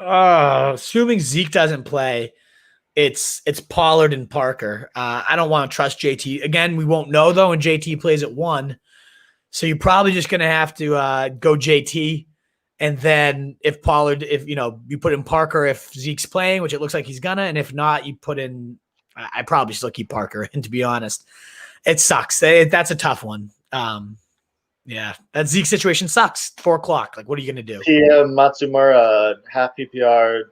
Assuming Zeke doesn't play, it's Pollard and Parker. I don't want to trust JT. Again, we won't know, though, when JT plays at 1. So you're probably just going to have to go JT. And then if you put in Parker if Zeke's playing, which it looks like he's going to, and if not, you put in – I probably still keep Parker. And to be honest, it sucks. That's a tough one. Yeah, that Zeke situation sucks. 4 o'clock. Like, what are you going to do? PM Matsumura, half PPR,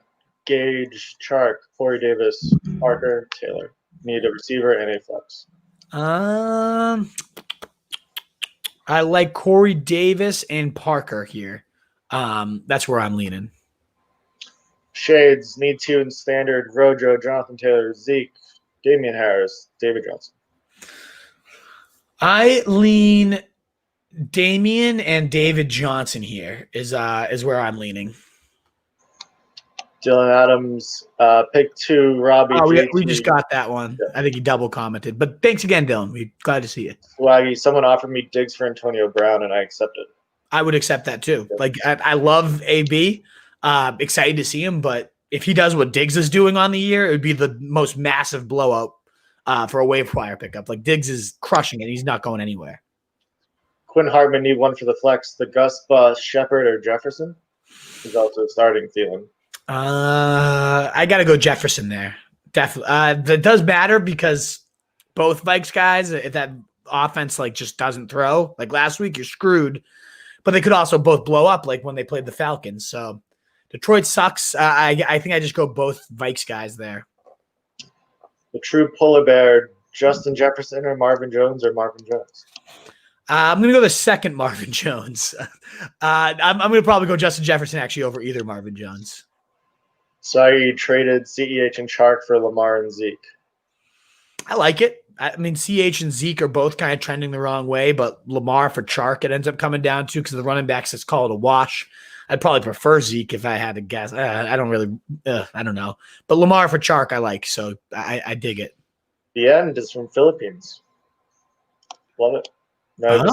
Gage, Chark, Corey Davis, Parker, Taylor. Need a receiver and a flex. I like Corey Davis and Parker here. That's where I'm leaning. Shades, need 2 in standard, Rojo, Jonathan Taylor, Zeke, Damian Harris, David Johnson. I lean Damian and David Johnson here is where I'm leaning. Dylan Adams, pick 2, Robbie. We just got that one. Yeah. I think he double commented. But thanks again, Dylan. We're glad to see you. Swaggy, someone offered me Diggs for Antonio Brown, and I accepted. I would accept that too. Yeah. Like I love AB. Excited to see him, but if he does what Diggs is doing on the year, it would be the most massive blowout for a waiver wire pickup. Like Diggs is crushing it. He's not going anywhere. Quinn Hartman need 1 for the flex. The Gus Bus, Shepard or Jefferson? He's also starting Thielen. I got to go Jefferson there. Definitely. That does matter because both Vikes guys, if that offense just doesn't throw, like last week, you're screwed. But they could also both blow up like when they played the Falcons. So Detroit sucks. I think I just go both Vikes guys there. The true polar bear, Justin Jefferson or Marvin Jones or Marvin Jones? I'm going to go the second Marvin Jones. I'm going to probably go Justin Jefferson actually over either Marvin Jones. So you traded CEH and Chark for Lamar and Zeke. I like it. I mean, CH and Zeke are both kind of trending the wrong way, but Lamar for Chark, it ends up coming down to because the running backs, it's called a wash. I'd probably prefer Zeke if I had to guess. I don't know. But Lamar for Chark, I like, so I dig it. The end is from Philippines. Love it. No,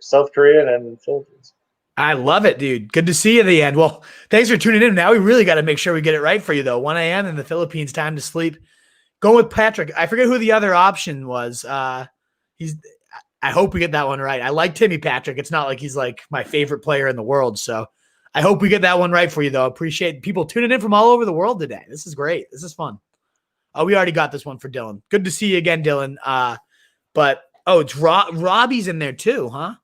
South Korea and Philippines. I love it, dude. Good to see you at the end. Well, thanks for tuning in. Now we really got to make sure we get it right for you, though. 1 a.m. in the Philippines, time to sleep. Go with Patrick. I forget who the other option was. I hope we get that one right. I like Timmy Patrick. It's not like he's like my favorite player in the world. So I hope we get that one right for you, though. Appreciate people tuning in from all over the world today. This is great. This is fun. Oh, we already got this one for Dylan. Good to see you again, Dylan. But it's Robbie's in there too, huh?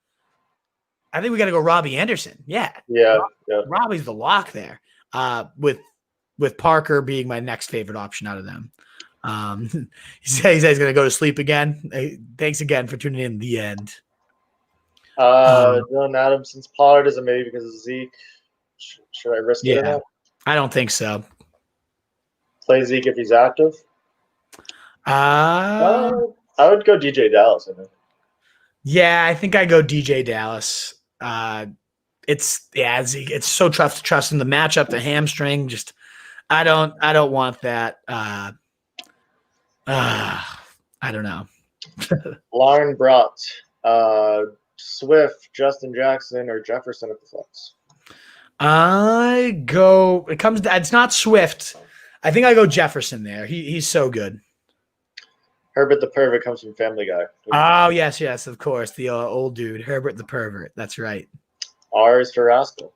I think we got to go Robbie Anderson. Yeah. Robbie's the lock there. With Parker being my next favorite option out of them. He says he's going to go to sleep again. Hey, thanks again for tuning in. The end. Dylan Adams, since Pollard is a maybe because of Zeke, should I risk it or not? I don't think so. Play Zeke if he's active? I would go DJ Dallas, I think. Yeah, I think I go DJ Dallas. Zeke. It's so tough to trust in the matchup, the hamstring. Just I don't want that. I don't know. Lauren Brott, Swift, Justin Jackson, or Jefferson at the flex? It's not Swift. I think I go Jefferson there. He's so good. Herbert the pervert comes from Family Guy. Oh, yes, of course. The old dude, Herbert the pervert. That's right. R is for Rascal.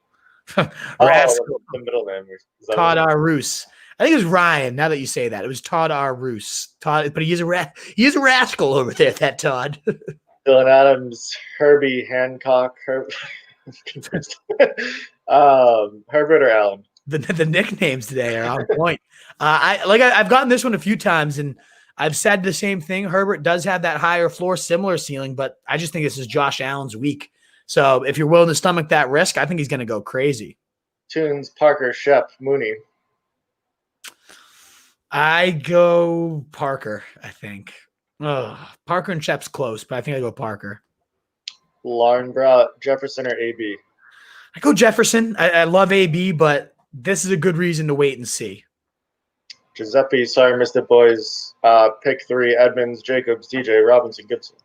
Rascal. The middle name. Todd R. Roos. I think it was Ryan. Now that you say that, it was Todd R. Roos. Todd, but he is a rascal over there. That Todd. Dylan Adams, Herbie Hancock, Herbert or Allen. The nicknames today are on point. I've gotten this one a few times, and I've said the same thing. Herbert does have that higher floor, similar ceiling, but I just think this is Josh Allen's week. So if you're willing to stomach that risk, I think he's going to go crazy. Tunes, Parker, Shep, Mooney. I go Parker, I think. Parker and Shep's close, but I think I go Parker. Lauren Brout, Jefferson or AB? I go Jefferson. I love AB, but this is a good reason to wait and see. Giuseppe, sorry, missed it, boys. Pick 3, Edmonds, Jacobs, DJ, Robinson, Gibson.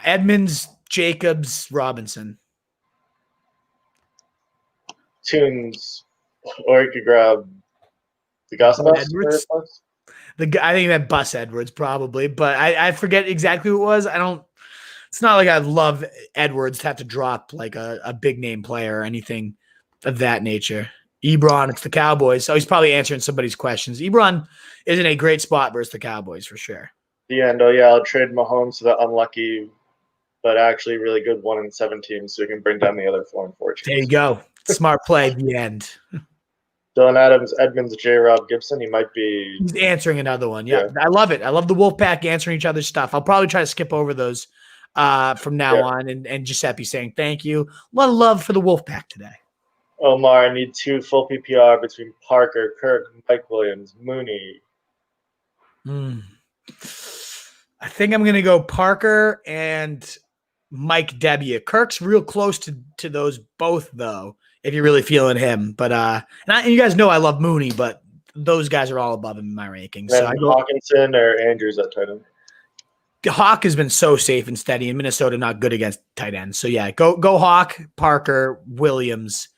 Edmonds, Jacobs, Robinson. Tunes, or you could grab the Gus Edwards. I think that Bus Edwards probably, but I forget exactly who it was. It's not like I love Edwards to have to drop like a big name player or anything of that nature. Ebron, it's the Cowboys. So he's probably answering somebody's questions. Ebron is in a great spot versus the Cowboys for sure. The end. Oh, yeah, I'll trade Mahomes to the unlucky but actually really good 1-7 teams so we can bring down the other 4-4 teams. There you go. Smart play at the end. Dylan Adams, Edmonds, J-Rob, Gibson. He's answering another one. Yeah, I love it. I love the Wolfpack answering each other's stuff. I'll probably try to skip over those from now on. And Giuseppe saying thank you. A lot of love for the Wolfpack today. Omar, I need 2 full PPR between Parker, Kirk, Mike Williams, Mooney. I think I'm going to go Parker and Mike Debbia. Kirk's real close to those both, though, if you're really feeling him. But and you guys know I love Mooney, but those guys are all above him in my rankings. So Hawkinson or Andrews at tight end? Hawk has been so safe and steady, and Minnesota not good against tight ends. So, yeah, go Hawk, Parker, Williams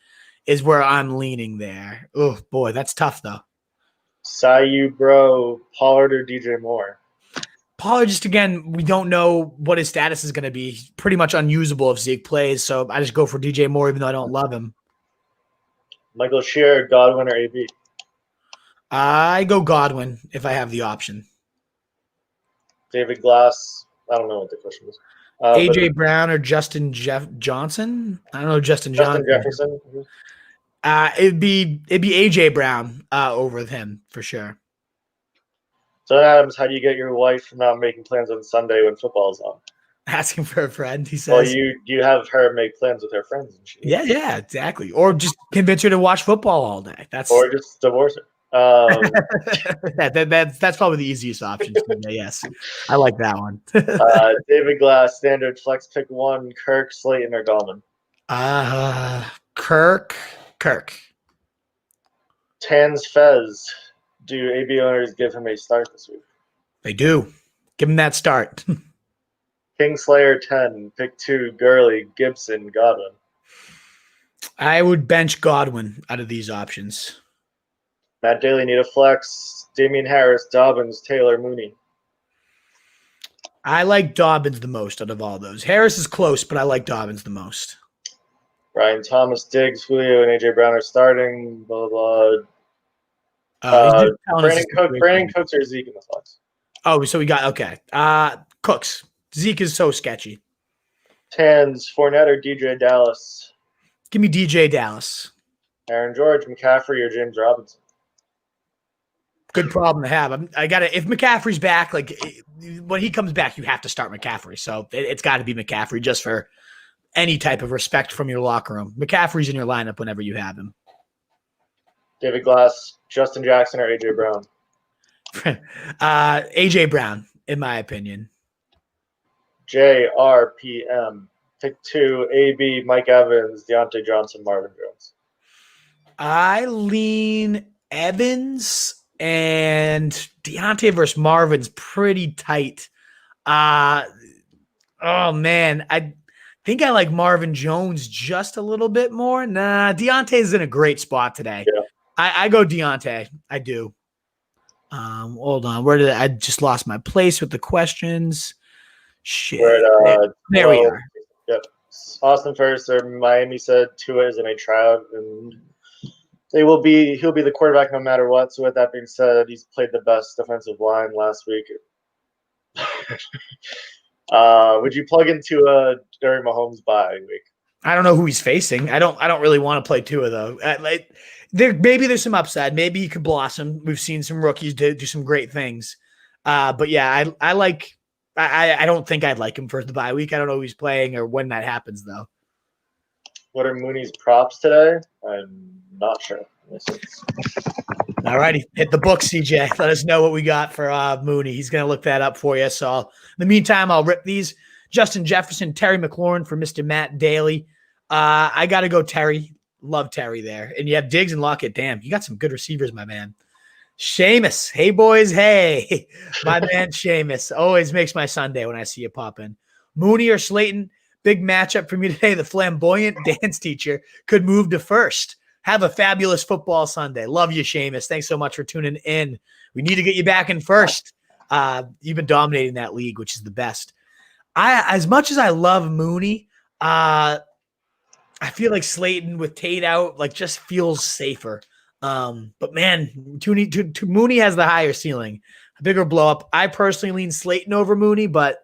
is where I'm leaning there. Oh, boy, that's tough, though. Sayu, bro, Pollard or DJ Moore? Pollard, just again, we don't know what his status is going to be. He's pretty much unusable if Zeke plays, so I just go for DJ Moore even though I don't love him. Michael Shear, Godwin or AB? I go Godwin if I have the option. David Glass, I don't know what the question was. AJ Brown or Justin Johnson? I don't know Justin Johnson. Jefferson? It'd be AJ Brown over him for sure. So Adams, how do you get your wife from not making plans on Sunday when football's on? Asking for a friend, he says. Well, you have her make plans with her friends. And shit. Yeah, exactly. Or just convince her to watch football all day. Or just divorce her. That's probably the easiest option. Yes, I like that one. David Glass, standard flex pick 1, Kirk, Slayton, or Gallman? Kirk. Tans Fez, do AB owners give him a start this week? They do. Give him that start. Kingslayer 10, pick 2, Gurley, Gibson, Godwin. I would bench Godwin out of these options. Matt Daly need a flex. Damian Harris, Dobbins, Taylor, Mooney. I like Dobbins the most out of all those. Harris is close, but I like Dobbins the most. Ryan Thomas, Diggs, Julio, and AJ Brown are starting. Blah blah. Brandon Cooks or Zeke in the flex. Oh, so we got okay. Cooks. Zeke is so sketchy. Tans, Fournette or DJ Dallas. Give me DJ Dallas. Aaron George, McCaffrey or James Robinson. Good problem to have. If McCaffrey's back, like when he comes back, you have to start McCaffrey. So it's got to be McCaffrey just for any type of respect from your locker room. McCaffrey's in your lineup whenever you have him. David Glass, Justin Jackson or AJ Brown. AJ Brown, in my opinion. JRPM. Pick 2, AB, Mike Evans, Deontay Johnson, Marvin Jones. I lean Evans, and Deontay versus Marvin's pretty tight. Oh, man. I think I like Marvin Jones just a little bit more. Nah, Deontay's in a great spot today. Yeah. I go Deontay. I do. Hold on. I just lost my place with the questions. Shit. There we are. Yep. Austin Ferguson, Miami said Tua is in a tryout, and he'll be the quarterback no matter what. So with that being said, he's played the best defensive line last week. Would you plug in Tua during Mahomes' bye week? I don't know who he's facing. I don't really want to play Tua though. Maybe there's some upside. Maybe he could blossom. We've seen some rookies do some great things. But yeah, I don't think I'd like him for the bye week. I don't know who he's playing or when that happens, though. What are Mooney's props today? I'm not sure. All righty. Hit the book, CJ. Let us know what we got for Mooney. He's going to look that up for you. So in the meantime, I'll rip these. Justin Jefferson, Terry McLaurin for Mr. Matt Daly. I got to go Terry. Love Terry there. And you have Diggs and Lockett. Damn, you got some good receivers, my man. Seamus. Hey, boys. Hey. My man Seamus. Always makes my Sunday when I see you pop in. Mooney or Slayton. Big matchup for me today. The flamboyant dance teacher could move to first. Have a fabulous football Sunday. Love you, Seamus. Thanks so much for tuning in. We need to get you back in first. You've been dominating that league, which is the best. As much as I love Mooney, I feel like Slayton with Tate out just feels safer. But man, Mooney has the higher ceiling, a bigger blow up. I personally lean Slayton over Mooney, but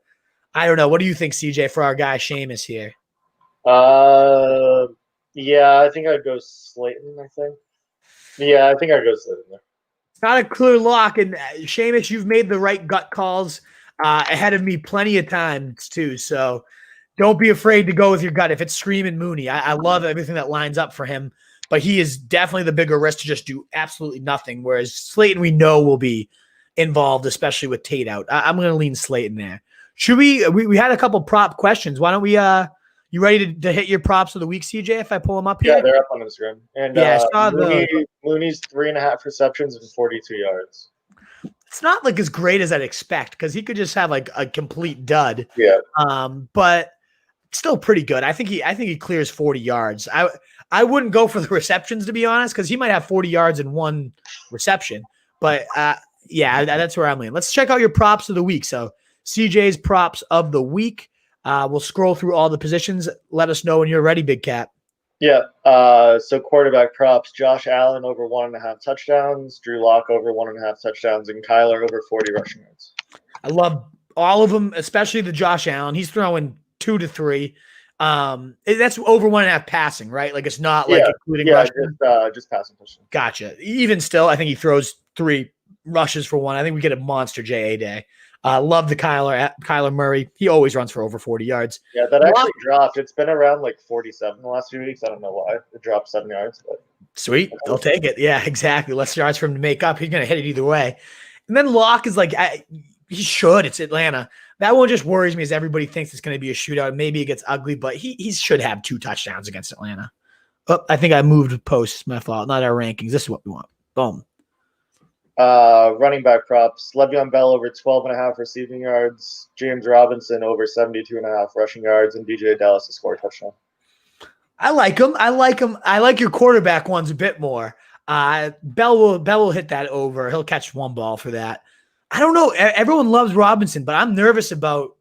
I don't know. What do you think, CJ, for our guy Seamus here? Yeah, I think I'd go Slayton. I think I'd go Slayton there. It's not a clear lock, and Seamus, you've made the right gut calls ahead of me plenty of times too. So don't be afraid to go with your gut if it's screaming Mooney. I love everything that lines up for him. But he is definitely the bigger risk to just do absolutely nothing, whereas Slayton we know will be involved, especially with Tate out. I'm going to lean Slayton there. Should we had a couple prop questions. Why don't we you ready to hit your props of the week, CJ, if I pull them up here? Yeah, they're up on Instagram. And yeah, I saw Mooney's 3.5 receptions and 42 yards. It's not as great as I'd expect because he could just have a complete dud. Yeah. But still pretty good. I think he clears 40 yards. I wouldn't go for the receptions, to be honest, because he might have 40 yards in one reception. But, yeah, that's where I'm leaning. Let's check out your props of the week. So CJ's props of the week. We'll scroll through all the positions. Let us know when you're ready, Big Cat. Yeah. So quarterback props, Josh Allen over 1.5 touchdowns, Drew Lock over 1.5 touchdowns, and Kyler over 40 rushing yards. I love all of them, especially the Josh Allen. He's throwing 2 to 3. That's over 1.5 passing, right? It's not including rushing. Just passing touchdown. Gotcha. Even still, I think he throws 3 rushes for 1. I think we get a monster JA day. Love the Kyler Murray. He always runs for over 40 yards. Yeah, that actually dropped. It's been around 47 the last few weeks. I don't know why. It dropped 7 yards. But sweet. I'll take it. Yeah, exactly. Less yards for him to make up. He's going to hit it either way. And then Locke is he should. It's Atlanta. That one just worries me as everybody thinks it's going to be a shootout. Maybe it gets ugly, but he should have 2 touchdowns against Atlanta. Oh, I think I moved posts. My fault. Not our rankings. This is what we want. Boom. Running back props, Le'Veon Bell over 12.5 receiving yards, James Robinson over 72.5 rushing yards, and DJ Dallas to score a touchdown. I like him. I like your quarterback ones a bit more. Bell will hit that over. He'll catch 1 ball for that. I don't know. Everyone loves Robinson, but I'm nervous about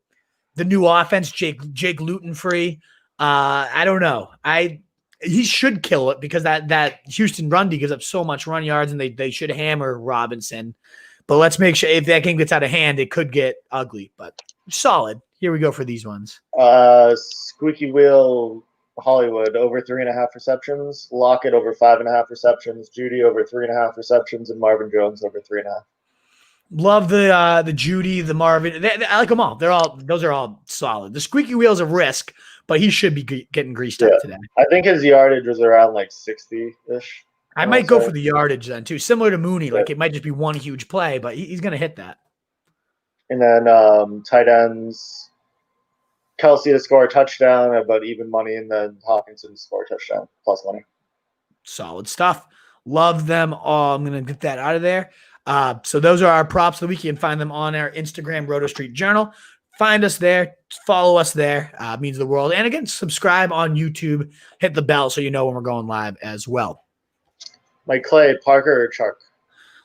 the new offense. Jake Luton free. I don't know. He should kill it because that Houston run D gives up so much run yards, and they should hammer Robinson. But let's make sure if that game gets out of hand, it could get ugly. But solid. Here we go for these ones. Squeaky wheel Hollywood over 3.5 receptions. Lockett over 5.5 receptions. Judy over 3.5 receptions, and Marvin Jones over 3.5. Love the Judy, the Marvin. I like them all. Those are all solid. The squeaky wheel's a risk, but he should be getting greased up today. I think his yardage was around like 60-ish. I might go for the yardage then too. Similar to Mooney, like it might just be one huge play, but he's going to hit that. And then tight ends, Kelsey to score a touchdown, about even money, and then Hawkinson to score a touchdown, plus money. Solid stuff. Love them all. I'm going to get that out of there. So those are our props of the week. You can find them on our Instagram, Roto Street Journal. Find us there. Follow us there. Means the world. And again, subscribe on YouTube. Hit the bell so you know when we're going live as well. Mike Clay, Parker, or Chark?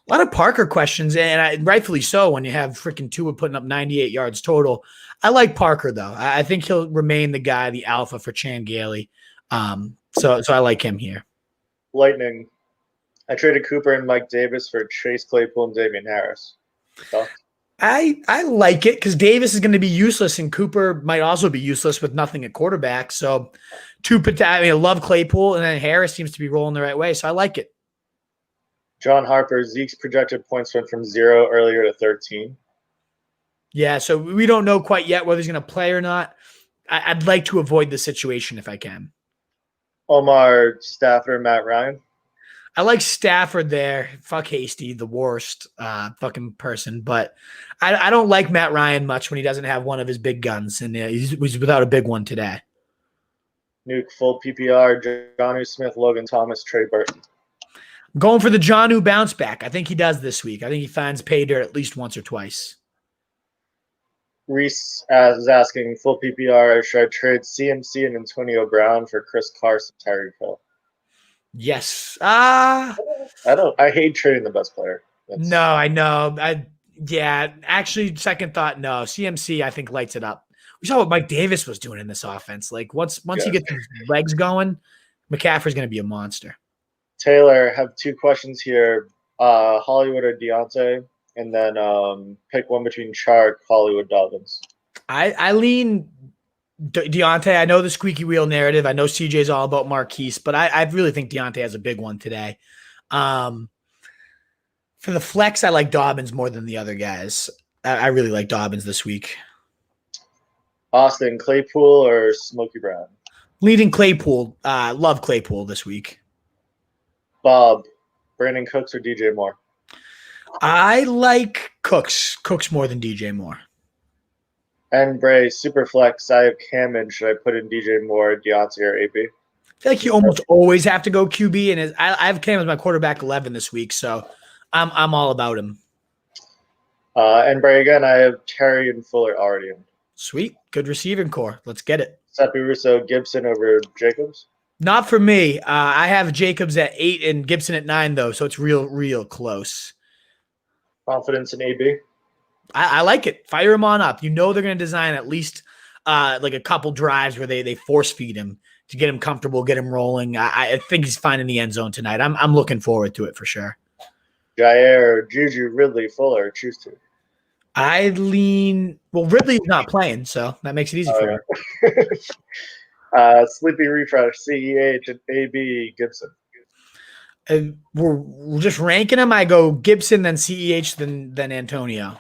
A lot of Parker questions, and rightfully so when you have freaking Tua putting up 98 yards total. I like Parker, though. I think he'll remain the guy, the alpha for Chan Gailey. So I like him here. Lightning. I traded Cooper and Mike Davis for Chase Claypool and Damian Harris. So? I like it because Davis is going to be useless, and Cooper might also be useless with nothing at quarterback. So I love Claypool, and then Harris seems to be rolling the right way. So I like it. John Harper, Zeke's projected points went from 0 earlier to 13. Yeah, so we don't know quite yet whether he's going to play or not. I'd like to avoid the situation if I can. Omar, Stafford, Matt Ryan. I like Stafford there. Fuck Hasty, the worst fucking person. But I don't like Matt Ryan much when he doesn't have one of his big guns, and he's without a big one today. Nuke, full PPR, Jonnu Smith, Logan Thomas, Trey Burton. I'm going for the Jonnu bounce back. I think he does this week. I think he finds pay dirt at least once or twice. Reese is asking, full PPR, should I trade CMC and Antonio Brown for Chris Carson, Tyreek Hill? Yes. I hate trading the best player. No, I know. Actually, second thought, no. CMC, I think, lights it up. We saw what Mike Davis was doing in this offense. Like once he gets his legs going, McCaffrey's going to be a monster. Taylor, have 2 questions here. Hollywood or Deontay? And then pick one between Chark, Hollywood, Dobbins. I lean Deontay. I know the squeaky wheel narrative. I know CJ's all about Marquise, but I really think Deontay has a big one today. For the flex, I like Dobbins more than the other guys. I really like Dobbins this week. Austin, Claypool or Smokey Brown? Leading Claypool. Love Claypool this week. Bob, Brandon Cooks or DJ Moore? I like Cooks. Cooks more than DJ Moore. And Bray, super flex. I have Cam in. Should I put in DJ Moore, Deontay, or AB? I feel like you almost always have to go QB, and I have Cam as my quarterback 11 this week, so I'm all about him. And Bray, again, I have Terry and Fuller already in. Sweet. Good receiving core. Let's get it. Seppi Russo, Gibson over Jacobs? Not for me. I have Jacobs at 8 and Gibson at 9, though, so it's real close. Confidence in AB? I like it. Fire him on up. You know they're going to design at least like a couple drives where they force feed him to get him comfortable, get him rolling. I think he's fine in the end zone tonight. I'm looking forward to it for sure. Jair, Juju, Ridley, Fuller, choose to. I lean – well, Ridley's not playing, so that makes it easy for him. Sleepy Refresh, CEH, and AB, Gibson. And we're just ranking them. I go Gibson, then CEH, then Antonio.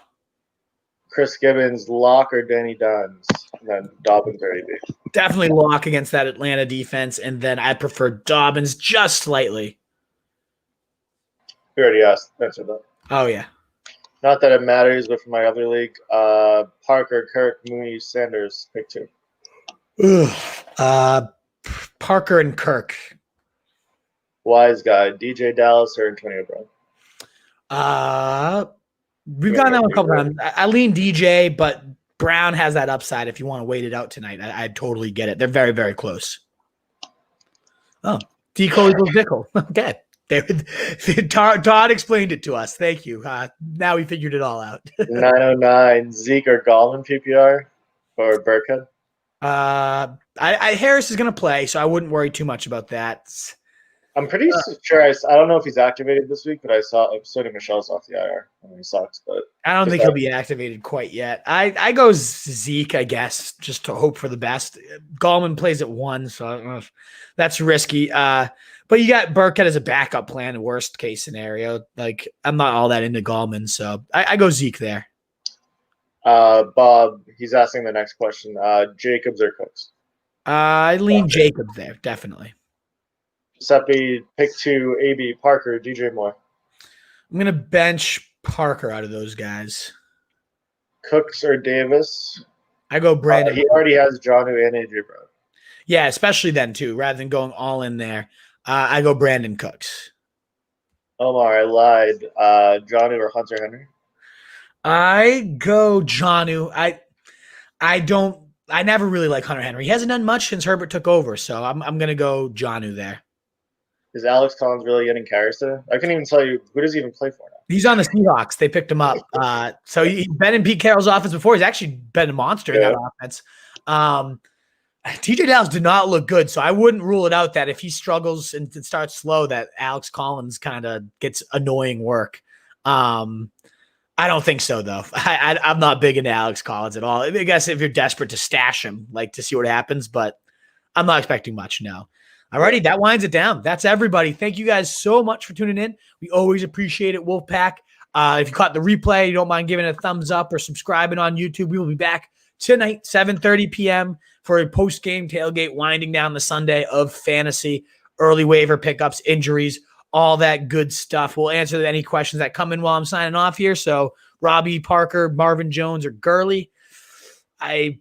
Chris Gibbons, Locke or Danny Duns, and then Dobbins or AB. Definitely Locke against that Atlanta defense, and then I prefer Dobbins just slightly. We already answered that. Oh, yeah. Not that it matters, but for my other league, Parker, Kirk, Mooney, Sanders, pick 2. Parker and Kirk. Wise guy, DJ Dallas or Antonio Brown? We've gotten that one a couple times. I lean DJ, but Brown has that upside if you want to wait it out tonight. I totally get it. They're very, very close. Oh, Decoy equals Dickel. Okay. Todd explained it to us. Thank you. Now we figured it all out. 909 Zeke or Godwin PPR or Burkhead? Harris is going to play, so I wouldn't worry too much about that. I'm pretty sure. I don't know if he's activated this week, but I saw Sony Michel's off the IR. I mean, he sucks, but I don't think he'll be activated quite yet. I go Zeke, I guess, just to hope for the best. Gallman plays at 1, so I don't know if that's risky. But you got Burkhead as a backup plan, worst case scenario. Like, I'm not all that into Gallman, so I go Zeke there. Bob, he's asking the next question. Jacobs or Cooks? I lean Jacob there, definitely. Giuseppe, pick 2, AB, Parker, DJ Moore. I'm going to bench Parker out of those guys. Cooks or Davis? I go Brandon. He already has Jonnu and AJ Brown. Yeah, especially then, too, rather than going all in there. I go Brandon Cooks. Omar, I lied. Jonnu or Hunter Henry? I go Jonnu. I never really like Hunter Henry. He hasn't done much since Herbert took over, so I'm going to go Jonnu there. Is Alex Collins really getting carries today? I couldn't even tell you, who does he even play for now? He's on the Seahawks. They picked him up. So he's been in Pete Carroll's offense before. He's actually been a monster in that offense. TJ Dallas did not look good, so I wouldn't rule it out that if he struggles and starts slow, that Alex Collins kind of gets annoying work. I don't think so, though. I'm not big into Alex Collins at all. I guess if you're desperate to stash him, like to see what happens, but I'm not expecting much, no. Alrighty, that winds it down. That's everybody. Thank you guys so much for tuning in. We always appreciate it, Wolfpack. If you caught the replay, you don't mind giving it a thumbs up or subscribing on YouTube. We will be back tonight, 7:30 p.m. for a post-game tailgate winding down the Sunday of fantasy, early waiver pickups, injuries, all that good stuff. We'll answer any questions that come in while I'm signing off here. So Robbie, Parker, Marvin Jones, or Gurley. I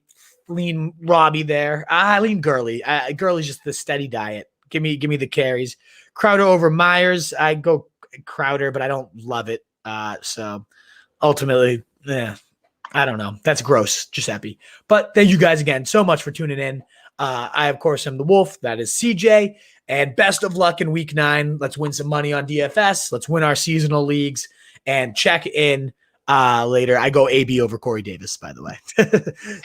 lean Robbie there. I lean Gurley. Gurley's just the steady diet. Give me the carries. Crowder over Myers. I go Crowder, but I don't love it. So ultimately, I don't know. That's gross, Giuseppe. But thank you guys again so much for tuning in. I, of course, am the Wolf. That is CJ. And best of luck in week 9. Let's win some money on DFS. Let's win our seasonal leagues and check in later. I go AB over Corey Davis, by the way.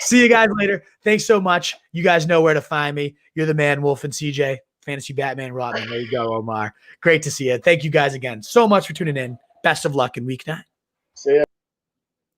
See you guys later. Thanks so much. You guys know where to find me. You're the man, Wolf and CJ. Fantasy Batman Robin. There you go, Omar. Great to see you. Thank you guys again so much for tuning in. Best of luck in week 9. See ya.